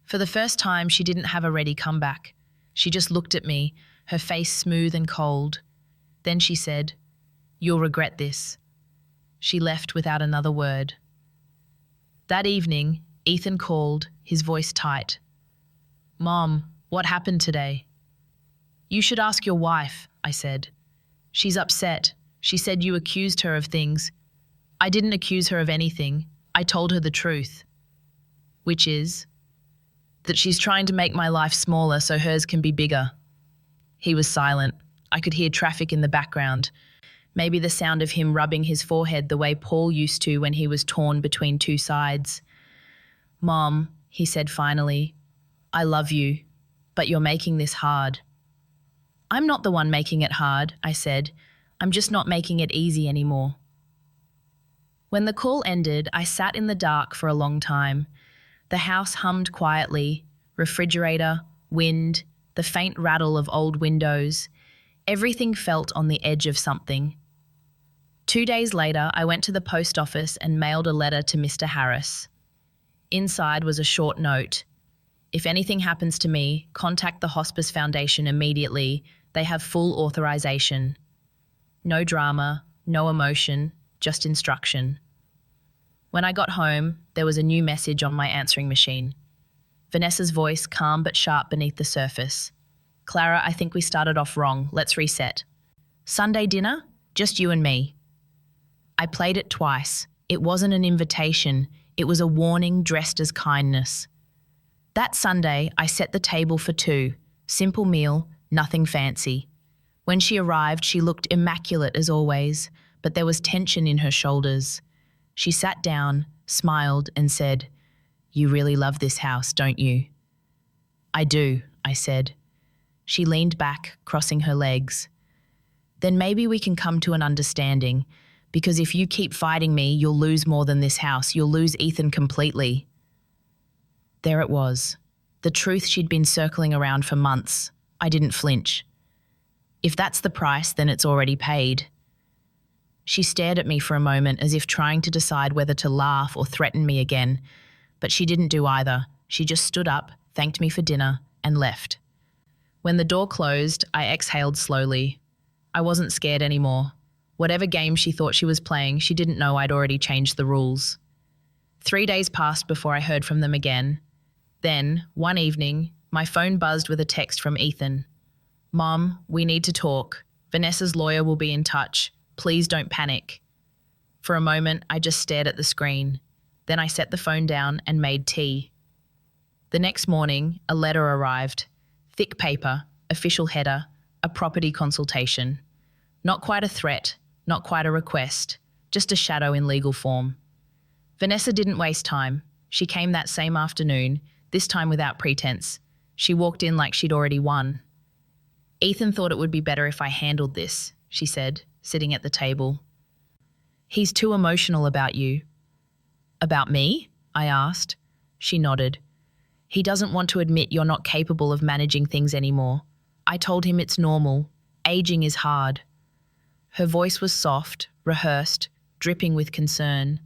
For the first time, she didn't have a ready comeback. She just looked at me, her face smooth and cold. Then she said, "You'll regret this." She left without another word. That evening, Ethan called, his voice tight. "Mom, what happened today?" "You should ask your wife," I said. "She's upset. She said you accused her of things." "I didn't accuse her of anything. I told her the truth." "Which is?" "That she's trying to make my life smaller so hers can be bigger." He was silent. I could hear traffic in the background. Maybe the sound of him rubbing his forehead the way Paul used to when he was torn between two sides. "Mom," he said finally, "I love you, but you're making this hard." "I'm not the one making it hard," I said. "I'm just not making it easy anymore." When the call ended, I sat in the dark for a long time. The house hummed quietly, refrigerator, wind, the faint rattle of old windows. Everything felt on the edge of something. 2 days later, I went to the post office and mailed a letter to Mr. Harris. Inside was a short note. "If anything happens to me, contact the Hospice Foundation immediately. They have full authorization." No drama, no emotion, just instruction. When I got home, there was a new message on my answering machine. Vanessa's voice, calm but sharp beneath the surface. "Clara, I think we started off wrong. Let's reset." "Sunday dinner? Just you and me." I played it twice. It wasn't an invitation. It was a warning dressed as kindness. That Sunday, I set the table for two. Simple meal, nothing fancy. When she arrived, she looked immaculate as always, but there was tension in her shoulders. She sat down, smiled, and said, "You really love this house, don't you?" "I do," I said. She leaned back, crossing her legs. "Then maybe we can come to an understanding, because if you keep fighting me, you'll lose more than this house. You'll lose Ethan completely." There it was, the truth she'd been circling around for months. I didn't flinch. If that's the price, then it's already paid. She stared at me for a moment as if trying to decide whether to laugh or threaten me again, but she didn't do either. She just stood up, thanked me for dinner, and left. When the door closed, I exhaled slowly. I wasn't scared anymore. Whatever game she thought she was playing, she didn't know I'd already changed the rules. 3 days passed before I heard from them again. Then, one evening, my phone buzzed with a text from Ethan. "Mom, we need to talk. Vanessa's lawyer will be in touch. Please don't panic." For a moment, I just stared at the screen. Then I set the phone down and made tea. The next morning, a letter arrived. Thick paper, official header, a property consultation. Not quite a threat, not quite a request, just a shadow in legal form. Vanessa didn't waste time. She came that same afternoon, this time without pretense. She walked in like she'd already won. "Ethan thought it would be better if I handled this," she said, sitting at the table. "He's too emotional about you." "About me?" I asked. She nodded. "He doesn't want to admit you're not capable of managing things anymore. I told him it's normal. Aging is hard." Her voice was soft, rehearsed, dripping with concern.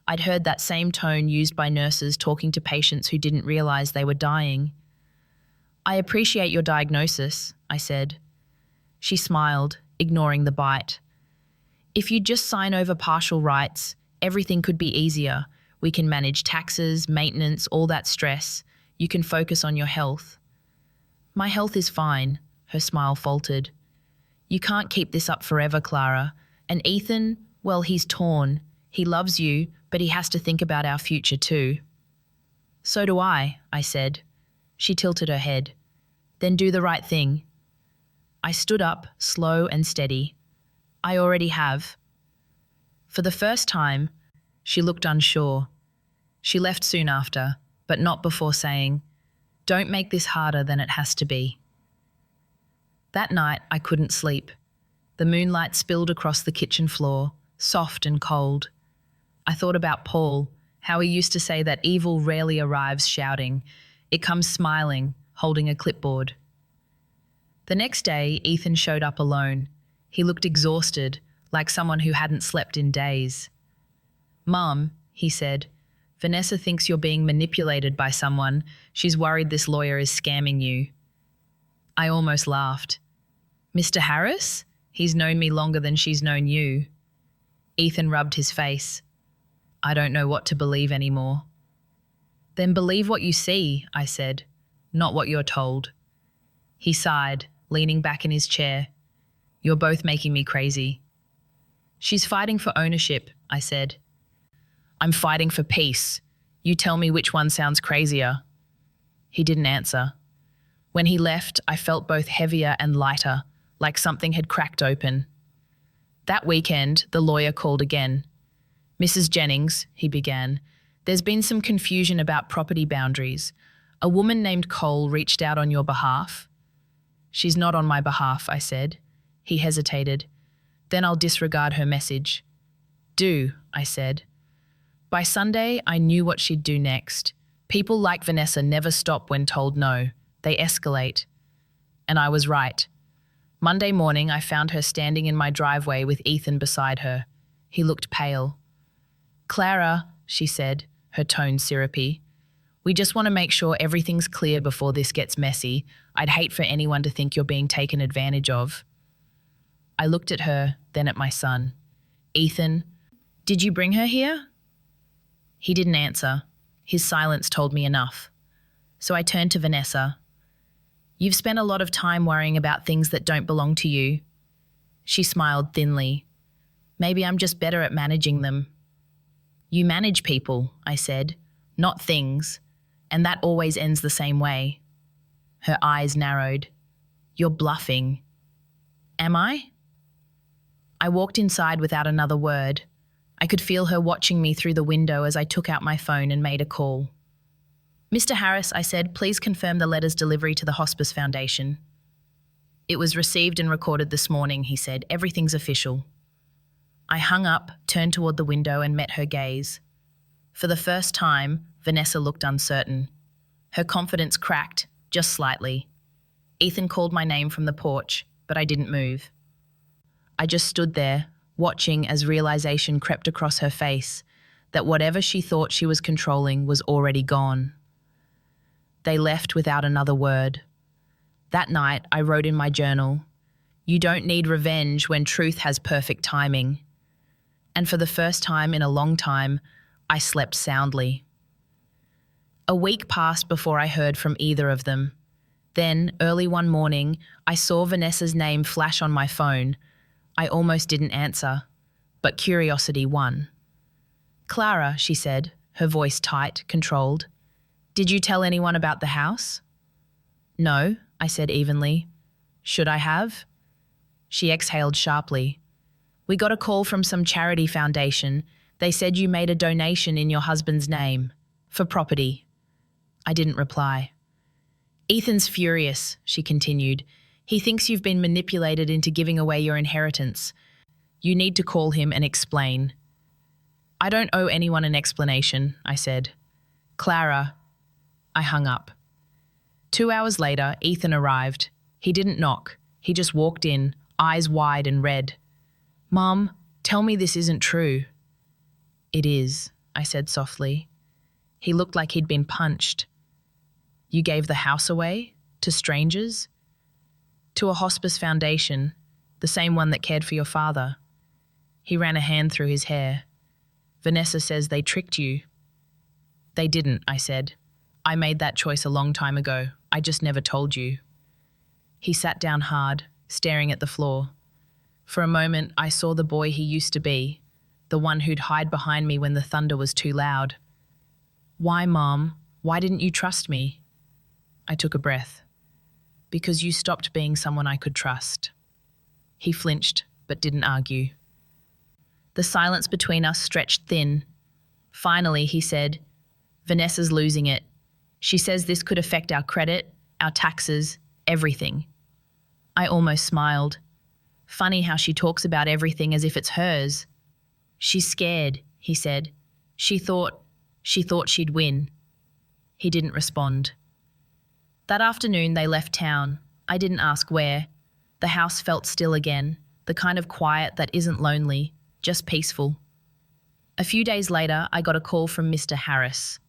I'd heard that same tone used by nurses talking to patients who didn't realize they were dying. "I appreciate your diagnosis," I said. She smiled, ignoring the bite. "If you just sign over partial rights, everything could be easier. We can manage taxes, maintenance, all that stress. You can focus on your health." "My health is fine," her smile faltered. "You can't keep this up forever, Clara. And Ethan, well, he's torn. He loves you, but he has to think about our future too." "So do I said. She tilted her head. "Then do the right thing." I stood up, slow and steady. "I already have." For the first time, she looked unsure. She left soon after, but not before saying, "Don't make this harder than it has to be." That night, I couldn't sleep. The moonlight spilled across the kitchen floor, soft and cold. I thought about Paul, how he used to say that evil rarely arrives shouting. It comes smiling, holding a clipboard. The next day, Ethan showed up alone. He looked exhausted, like someone who hadn't slept in days. "Mum," he said, "Vanessa thinks you're being manipulated by someone. She's worried this lawyer is scamming you." I almost laughed. "Mr. Harris? He's known me longer than she's known you." Ethan rubbed his face. "I don't know what to believe anymore." "Then believe what you see," I said, "not what you're told." He sighed, leaning back in his chair. "You're both making me crazy." "She's fighting for ownership," I said. "I'm fighting for peace. You tell me which one sounds crazier." He didn't answer. When he left, I felt both heavier and lighter, like something had cracked open. That weekend, the lawyer called again. "Mrs. Jennings," he began, "there's been some confusion about property boundaries. A woman named Cole reached out on your behalf." "She's not on my behalf," I said. He hesitated. "Then I'll disregard her message." "Do," I said. By Sunday, I knew what she'd do next. People like Vanessa never stop when told no. They escalate. And I was right. Monday morning, I found her standing in my driveway with Ethan beside her. He looked pale. "Clara," she said, her tone syrupy, "we just want to make sure everything's clear before this gets messy. I'd hate for anyone to think you're being taken advantage of." I looked at her, then at my son. "Ethan, did you bring her here?" He didn't answer. His silence told me enough. So I turned to Vanessa. "You've spent a lot of time worrying about things that don't belong to you." She smiled thinly. "Maybe I'm just better at managing them." You manage people, I said, not things, and that always ends the same way. Her eyes narrowed. You're bluffing. Am I? I walked inside without another word. I could feel her watching me through the window as I took out my phone and made a call. Mr. Harris, I said, please confirm the letter's delivery to the Hospice Foundation. It was received and recorded this morning, he said. Everything's official. I hung up, turned toward the window and met her gaze. For the first time, Vanessa looked uncertain. Her confidence cracked, just slightly. Ethan called my name from the porch, but I didn't move. I just stood there, watching as realization crept across her face that whatever she thought she was controlling was already gone. They left without another word. That night, I wrote in my journal, "You don't need revenge when truth has perfect timing." And for the first time in a long time, I slept soundly. A week passed before I heard from either of them. Then, early one morning, I saw Vanessa's name flash on my phone. I almost didn't answer, but curiosity won. "Clara," she said, her voice tight, controlled. "Did you tell anyone about the house?" "No," I said evenly. "Should I have?" She exhaled sharply. "We got a call from some charity foundation. They said you made a donation in your husband's name, for property." I didn't reply. "Ethan's furious," she continued. "He thinks you've been manipulated into giving away your inheritance. You need to call him and explain." "I don't owe anyone an explanation," I said. "Clara." I hung up. 2 hours later, Ethan arrived. He didn't knock. He just walked in, eyes wide and red. "Mom, tell me this isn't true." "It is," I said softly. He looked like he'd been punched. "You gave the house away? To strangers?" "To a hospice foundation, the same one that cared for your father." He ran a hand through his hair. "Vanessa says they tricked you." "They didn't," I said. "I made that choice a long time ago. I just never told you." He sat down hard, staring at the floor. For a moment, I saw the boy he used to be, the one who'd hide behind me when the thunder was too loud. "Why, Mom? Why didn't you trust me?" I took a breath. "Because you stopped being someone I could trust." He flinched, but didn't argue. The silence between us stretched thin. Finally, he said, "Vanessa's losing it. She says this could affect our credit, our taxes, everything." I almost smiled. Funny how she talks about everything as if it's hers. "She's scared," he said. She thought she'd win." He didn't respond. That afternoon they left town. I didn't ask where. The house felt still again, the kind of quiet that isn't lonely, just peaceful. A few days later, I got a call from Mr. Harris.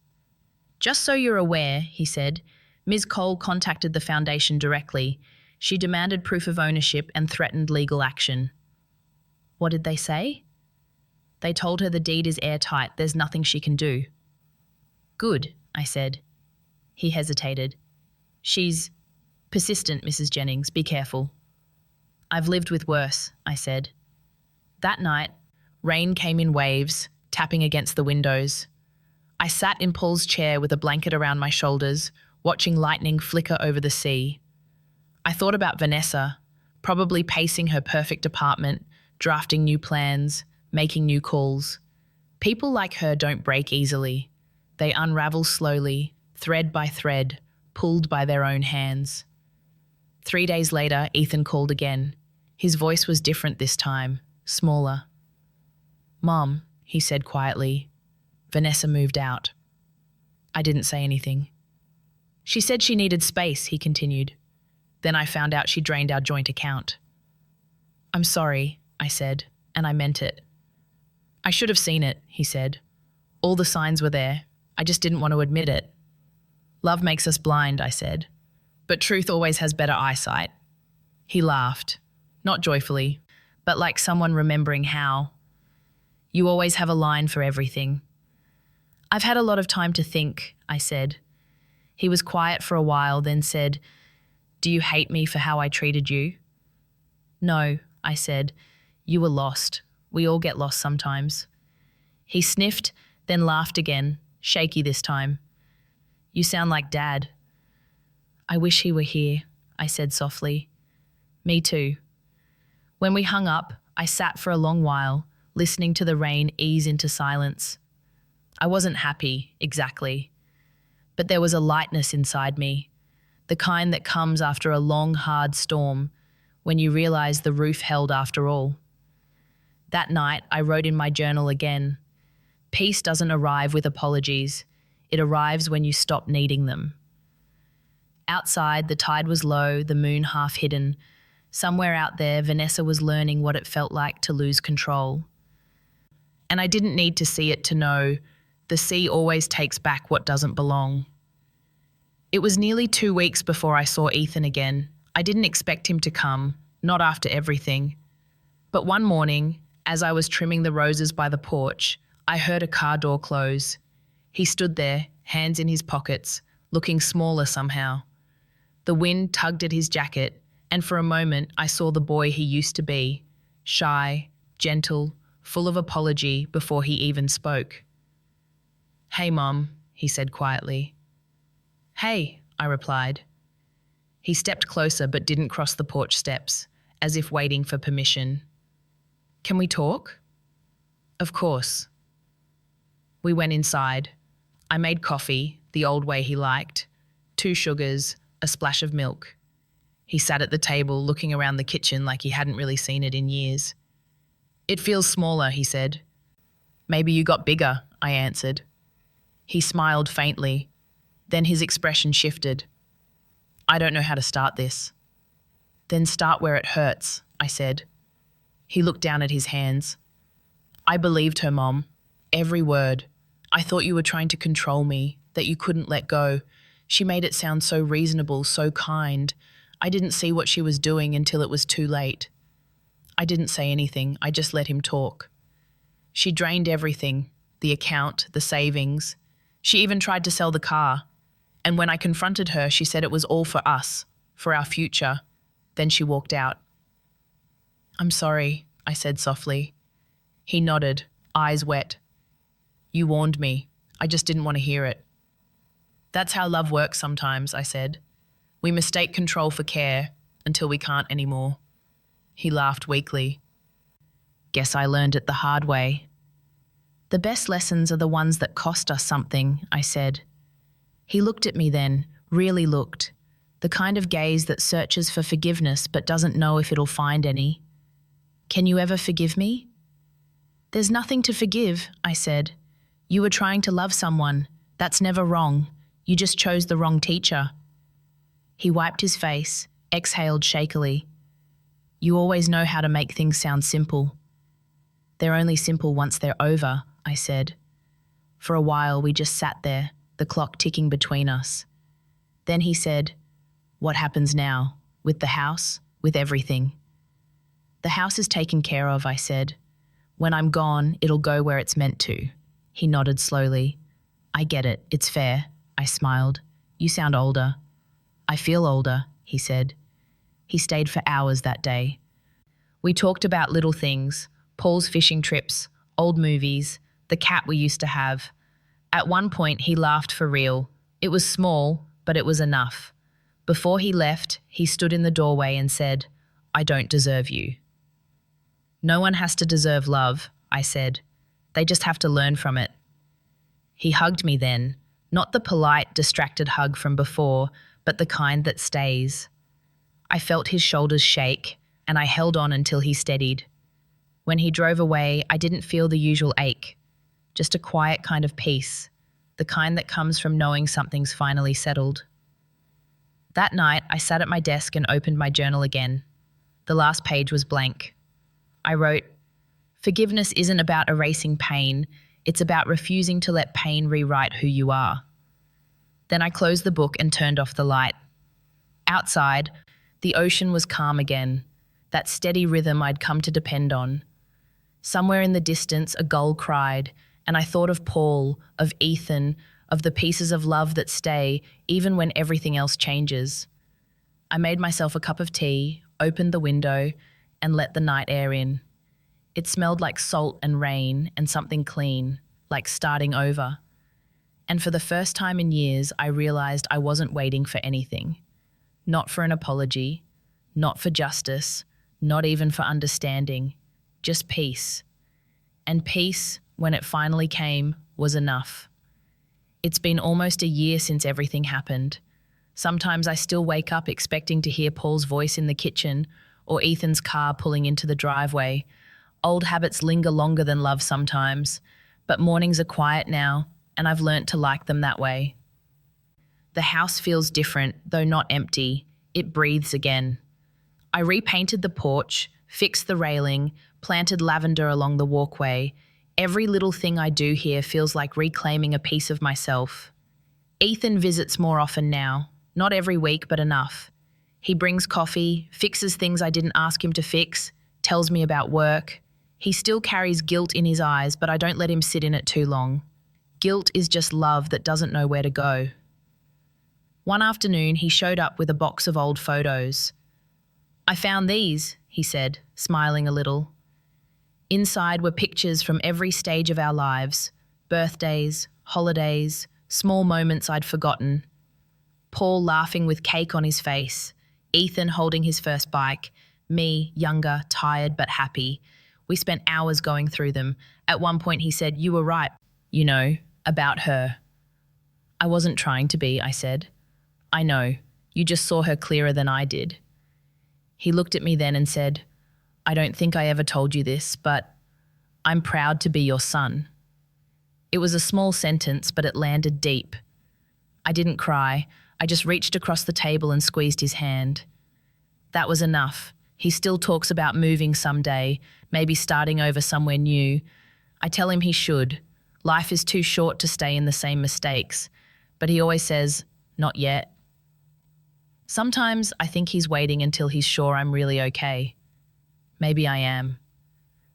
"Just so you're aware," he said, "Ms. Cole contacted the foundation directly. She demanded proof of ownership and threatened legal action." "What did they say?" "They told her the deed is airtight. There's nothing she can do." "Good," I said. He hesitated. "She's persistent, Mrs. Jennings. Be careful." "I've lived with worse," I said. That night, rain came in waves, tapping against the windows. I sat in Paul's chair with a blanket around my shoulders, watching lightning flicker over the sea. I thought about Vanessa, probably pacing her perfect apartment, drafting new plans, making new calls. People like her don't break easily. They unravel slowly, thread by thread, pulled by their own hands. 3 days later, Ethan called again. His voice was different this time, smaller. "Mom," he said quietly, "Vanessa moved out." I didn't say anything. "She said she needed space," he continued. "Then I found out she drained our joint account." "I'm sorry," I said, and I meant it. "I should have seen it," he said. "All the signs were there. I just didn't want to admit it." "Love makes us blind," I said. "But truth always has better eyesight." He laughed, not joyfully, but like someone remembering how. "You always have a line for everything." "I've had a lot of time to think," I said. He was quiet for a while, then said, "Do you hate me for how I treated you?" "No," I said. "You were lost. We all get lost sometimes." He sniffed, then laughed again, shaky this time. You sound like Dad. I wish he were here, I said softly. Me too. When we hung up, I sat for a long while, listening to the rain ease into silence. I wasn't happy, exactly. But there was a lightness inside me, the kind that comes after a long, hard storm, when you realize the roof held after all. That night, I wrote in my journal again. Peace doesn't arrive with apologies. It arrives when you stop needing them. Outside, the tide was low, the moon half hidden. Somewhere out there, Vanessa was learning what it felt like to lose control. And I didn't need to see it to know the sea always takes back what doesn't belong. It was nearly 2 weeks before I saw Ethan again. I didn't expect him to come, not after everything. But one morning, as I was trimming the roses by the porch, I heard a car door close. He stood there, hands in his pockets, looking smaller somehow. The wind tugged at his jacket, and for a moment I saw the boy he used to be, shy, gentle, full of apology before he even spoke. "Hey, Mom," he said quietly. "Hey," I replied. He stepped closer but didn't cross the porch steps, as if waiting for permission. "Can we talk?" "Of course." We went inside. I made coffee, the old way he liked, 2 sugars, a splash of milk. He sat at the table looking around the kitchen like he hadn't really seen it in years. "It feels smaller," he said. "Maybe you got bigger," I answered. He smiled faintly. Then his expression shifted. "I don't know how to start this." "Then start where it hurts," I said. He looked down at his hands. "I believed her, Mom. Every word. I thought you were trying to control me, that you couldn't let go. She made it sound so reasonable, so kind. I didn't see what she was doing until it was too late." I didn't say anything. I just let him talk. "She drained everything, the account, the savings. She even tried to sell the car. And when I confronted her, she said it was all for us, for our future. Then she walked out." "I'm sorry," I said softly. He nodded, eyes wet. "You warned me. I just didn't want to hear it." "That's how love works sometimes," I said. "We mistake control for care until we can't anymore." He laughed weakly. "Guess I learned it the hard way." "The best lessons are the ones that cost us something," I said. He looked at me then, really looked. The kind of gaze that searches for forgiveness but doesn't know if it'll find any. "Can you ever forgive me?" "There's nothing to forgive," I said. "You were trying to love someone. That's never wrong. You just chose the wrong teacher." He wiped his face, exhaled shakily. "You always know how to make things sound simple." "They're only simple once they're over," I said. For a while we just sat there, the clock ticking between us. Then he said, "What happens now? With the house? With everything?" "The house is taken care of," I said. "When I'm gone, it'll go where it's meant to." He nodded slowly. "I get it. It's fair." I smiled. "You sound older." "I feel older," he said. He stayed for hours that day. We talked about little things, Paul's fishing trips, old movies, the cat we used to have. At one point, he laughed for real. It was small, but it was enough. Before he left, he stood in the doorway and said, "I don't deserve you." "No one has to deserve love," I said. "They just have to learn from it." He hugged me then, not the polite, distracted hug from before, but the kind that stays. I felt his shoulders shake, and I held on until he steadied. When he drove away, I didn't feel the usual ache, just a quiet kind of peace, the kind that comes from knowing something's finally settled. That night, I sat at my desk and opened my journal again. The last page was blank. I wrote, "Forgiveness isn't about erasing pain, it's about refusing to let pain rewrite who you are." Then I closed the book and turned off the light. Outside, the ocean was calm again, that steady rhythm I'd come to depend on. Somewhere in the distance, a gull cried, and I thought of Paul, of Ethan, of the pieces of love that stay even when everything else changes. I made myself a cup of tea, opened the window, and let the night air in. It smelled like salt and rain and something clean, like starting over. And for the first time in years, I realized I wasn't waiting for anything. Not for an apology, not for justice, not even for understanding, just peace. And peace, when it finally came, was enough. It's been almost a year since everything happened. Sometimes I still wake up expecting to hear Paul's voice in the kitchen or Ethan's car pulling into the driveway. Old habits linger longer than love sometimes, but mornings are quiet now, and I've learnt to like them that way. The house feels different, though not empty. It breathes again. I repainted the porch, fixed the railing, planted lavender along the walkway. Every little thing I do here feels like reclaiming a piece of myself. Ethan visits more often now, not every week, but enough. He brings coffee, fixes things I didn't ask him to fix, tells me about work. He still carries guilt in his eyes, but I don't let him sit in it too long. Guilt is just love that doesn't know where to go. One afternoon, he showed up with a box of old photos. "I found these," he said, smiling a little. Inside were pictures from every stage of our lives, birthdays, holidays, small moments I'd forgotten. Paul laughing with cake on his face, Ethan holding his first bike, me, younger, tired but happy. We spent hours going through them. At one point he said, "You were right, about her." "I wasn't trying to be," I said. "I know, you just saw her clearer than I did." He looked at me then and said, "I don't think I ever told you this, but I'm proud to be your son." It was a small sentence, but it landed deep. I didn't cry. I just reached across the table and squeezed his hand. That was enough. He still talks about moving someday, maybe starting over somewhere new. I tell him he should. Life is too short to stay in the same mistakes. But he always says, "Not yet." Sometimes I think he's waiting until he's sure I'm really okay. Maybe I am.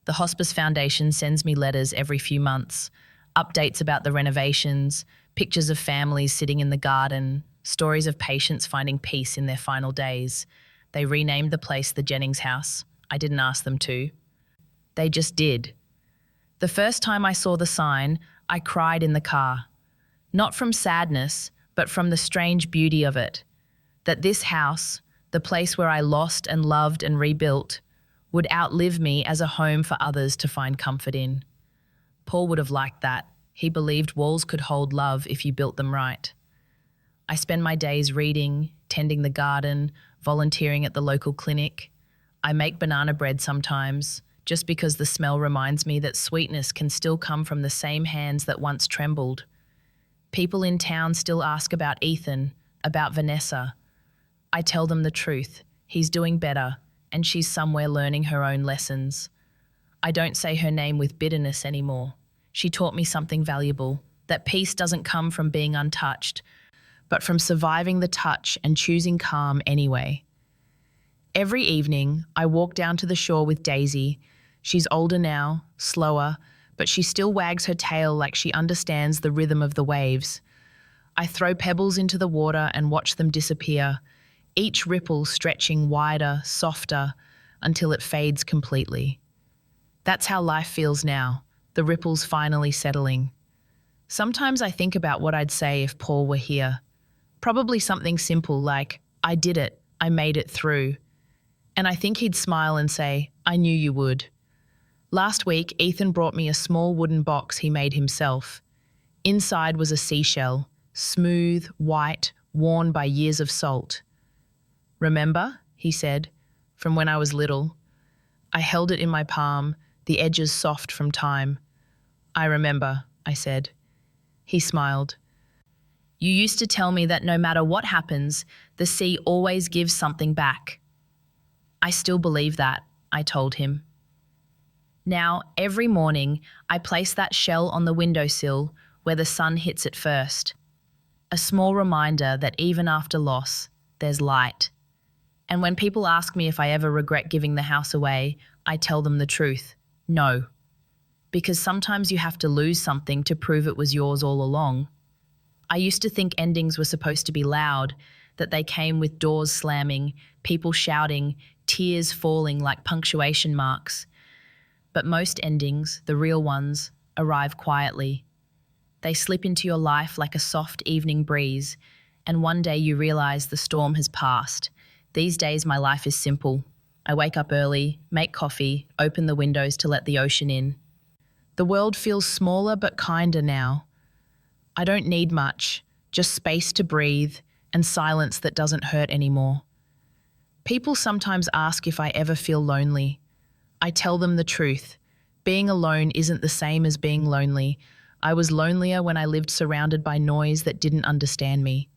The Hospice Foundation sends me letters every few months, updates about the renovations, pictures of families sitting in the garden, stories of patients finding peace in their final days. They renamed the place the Jennings House. I didn't ask them to. They just did. The first time I saw the sign, I cried in the car. Not from sadness, but from the strange beauty of it. That this house, the place where I lost and loved and rebuilt, would outlive me as a home for others to find comfort in. Paul would have liked that. He believed walls could hold love if you built them right. I spend my days reading, tending the garden, volunteering at the local clinic. I make banana bread sometimes, just because the smell reminds me that sweetness can still come from the same hands that once trembled. People in town still ask about Ethan, about Vanessa. I tell them the truth. He's doing better, and she's somewhere learning her own lessons. I don't say her name with bitterness anymore. She taught me something valuable, that peace doesn't come from being untouched, but from surviving the touch and choosing calm anyway. Every evening, I walk down to the shore with Daisy. She's older now, slower, but she still wags her tail like she understands the rhythm of the waves. I throw pebbles into the water and watch them disappear, each ripple stretching wider, softer, until it fades completely. That's how life feels now, the ripples finally settling. Sometimes I think about what I'd say if Paul were here. Probably something simple like, "I did it, I made it through." And I think he'd smile and say, "I knew you would." Last week, Ethan brought me a small wooden box he made himself. Inside was a seashell, smooth, white, worn by years of salt. "Remember?" he said, "from when I was little." I held it in my palm, the edges soft from time. "I remember," I said. He smiled. "You used to tell me that no matter what happens, the sea always gives something back." I still believe that, I told him. Now, every morning, I place that shell on the windowsill where the sun hits it first. A small reminder that even after loss, there's light. And when people ask me if I ever regret giving the house away, I tell them the truth. No. Because sometimes you have to lose something to prove it was yours all along. I used to think endings were supposed to be loud, that they came with doors slamming, people shouting, tears falling like punctuation marks. But most endings, the real ones, arrive quietly. They slip into your life like a soft evening breeze, and one day you realize the storm has passed. These days, my life is simple. I wake up early, make coffee, open the windows to let the ocean in. The world feels smaller but kinder now. I don't need much, just space to breathe and silence that doesn't hurt anymore. People sometimes ask if I ever feel lonely. I tell them the truth. Being alone isn't the same as being lonely. I was lonelier when I lived surrounded by noise that didn't understand me.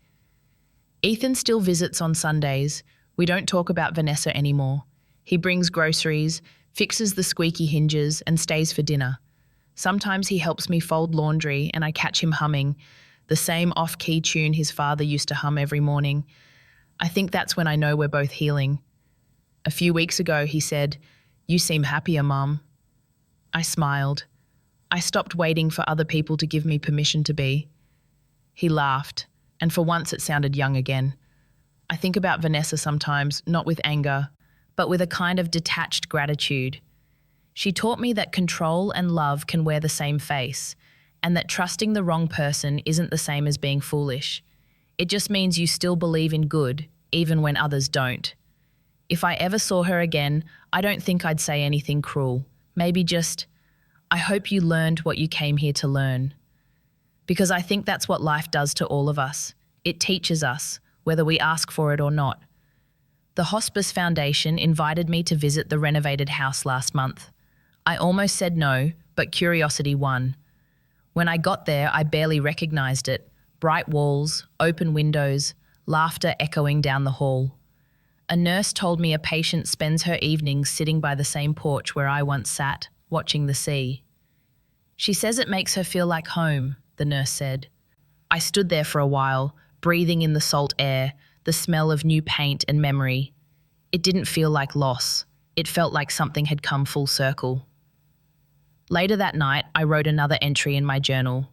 Ethan still visits on Sundays. We don't talk about Vanessa anymore. He brings groceries, fixes the squeaky hinges, and stays for dinner. Sometimes he helps me fold laundry and I catch him humming, the same off-key tune his father used to hum every morning. I think that's when I know we're both healing. A few weeks ago, he said, "You seem happier, Mum." I smiled. I stopped waiting for other people to give me permission to be. He laughed, and for once it sounded young again. I think about Vanessa sometimes, not with anger, but with a kind of detached gratitude. She taught me that control and love can wear the same face, and that trusting the wrong person isn't the same as being foolish. It just means you still believe in good, even when others don't. If I ever saw her again, I don't think I'd say anything cruel. Maybe just, "I hope you learned what you came here to learn." Because I think that's what life does to all of us. It teaches us, whether we ask for it or not. The Hospice Foundation invited me to visit the renovated house last month. I almost said no, but curiosity won. When I got there, I barely recognized it. Bright walls, open windows, laughter echoing down the hall. A nurse told me a patient spends her evenings sitting by the same porch where I once sat, watching the sea. She says it makes her feel like home, the nurse said. I stood there for a while, breathing in the salt air, the smell of new paint and memory. It didn't feel like loss. It felt like something had come full circle. Later that night, I wrote another entry in my journal.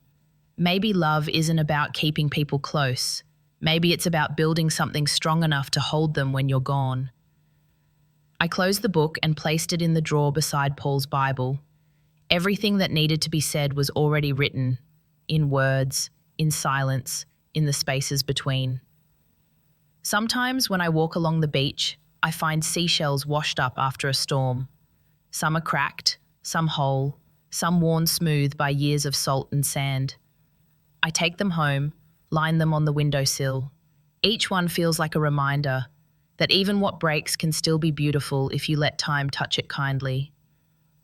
Maybe love isn't about keeping people close. Maybe it's about building something strong enough to hold them when you're gone. I closed the book and placed it in the drawer beside Paul's Bible. Everything that needed to be said was already written, in words, in silence, in the spaces between. Sometimes when I walk along the beach, I find seashells washed up after a storm. Some are cracked, some whole, some worn smooth by years of salt and sand. I take them home, line them on the windowsill. Each one feels like a reminder that even what breaks can still be beautiful if you let time touch it kindly.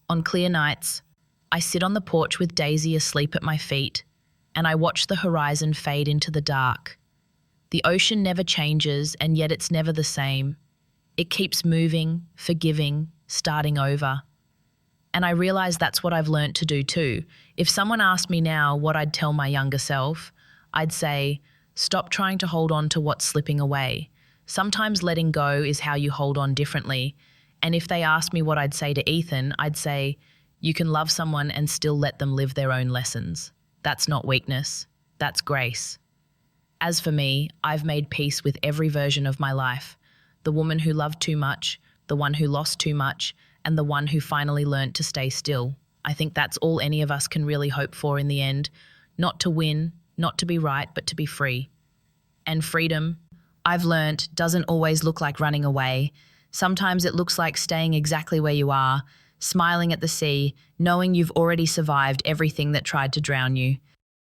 On clear nights, I sit on the porch with Daisy asleep at my feet, and I watch the horizon fade into the dark. The ocean never changes, and yet it's never the same. It keeps moving, forgiving, starting over. And I realize that's what I've learnt to do too. If someone asked me now what I'd tell my younger self, I'd say, stop trying to hold on to what's slipping away. Sometimes letting go is how you hold on differently. And if they asked me what I'd say to Ethan, I'd say, you can love someone and still let them live their own lessons. That's not weakness. That's grace. As for me, I've made peace with every version of my life. The woman who loved too much, the one who lost too much, and the one who finally learnt to stay still. I think that's all any of us can really hope for in the end. Not to win, not to be right, but to be free. And freedom, I've learnt, doesn't always look like running away. Sometimes it looks like staying exactly where you are, smiling at the sea, knowing you've already survived everything that tried to drown you.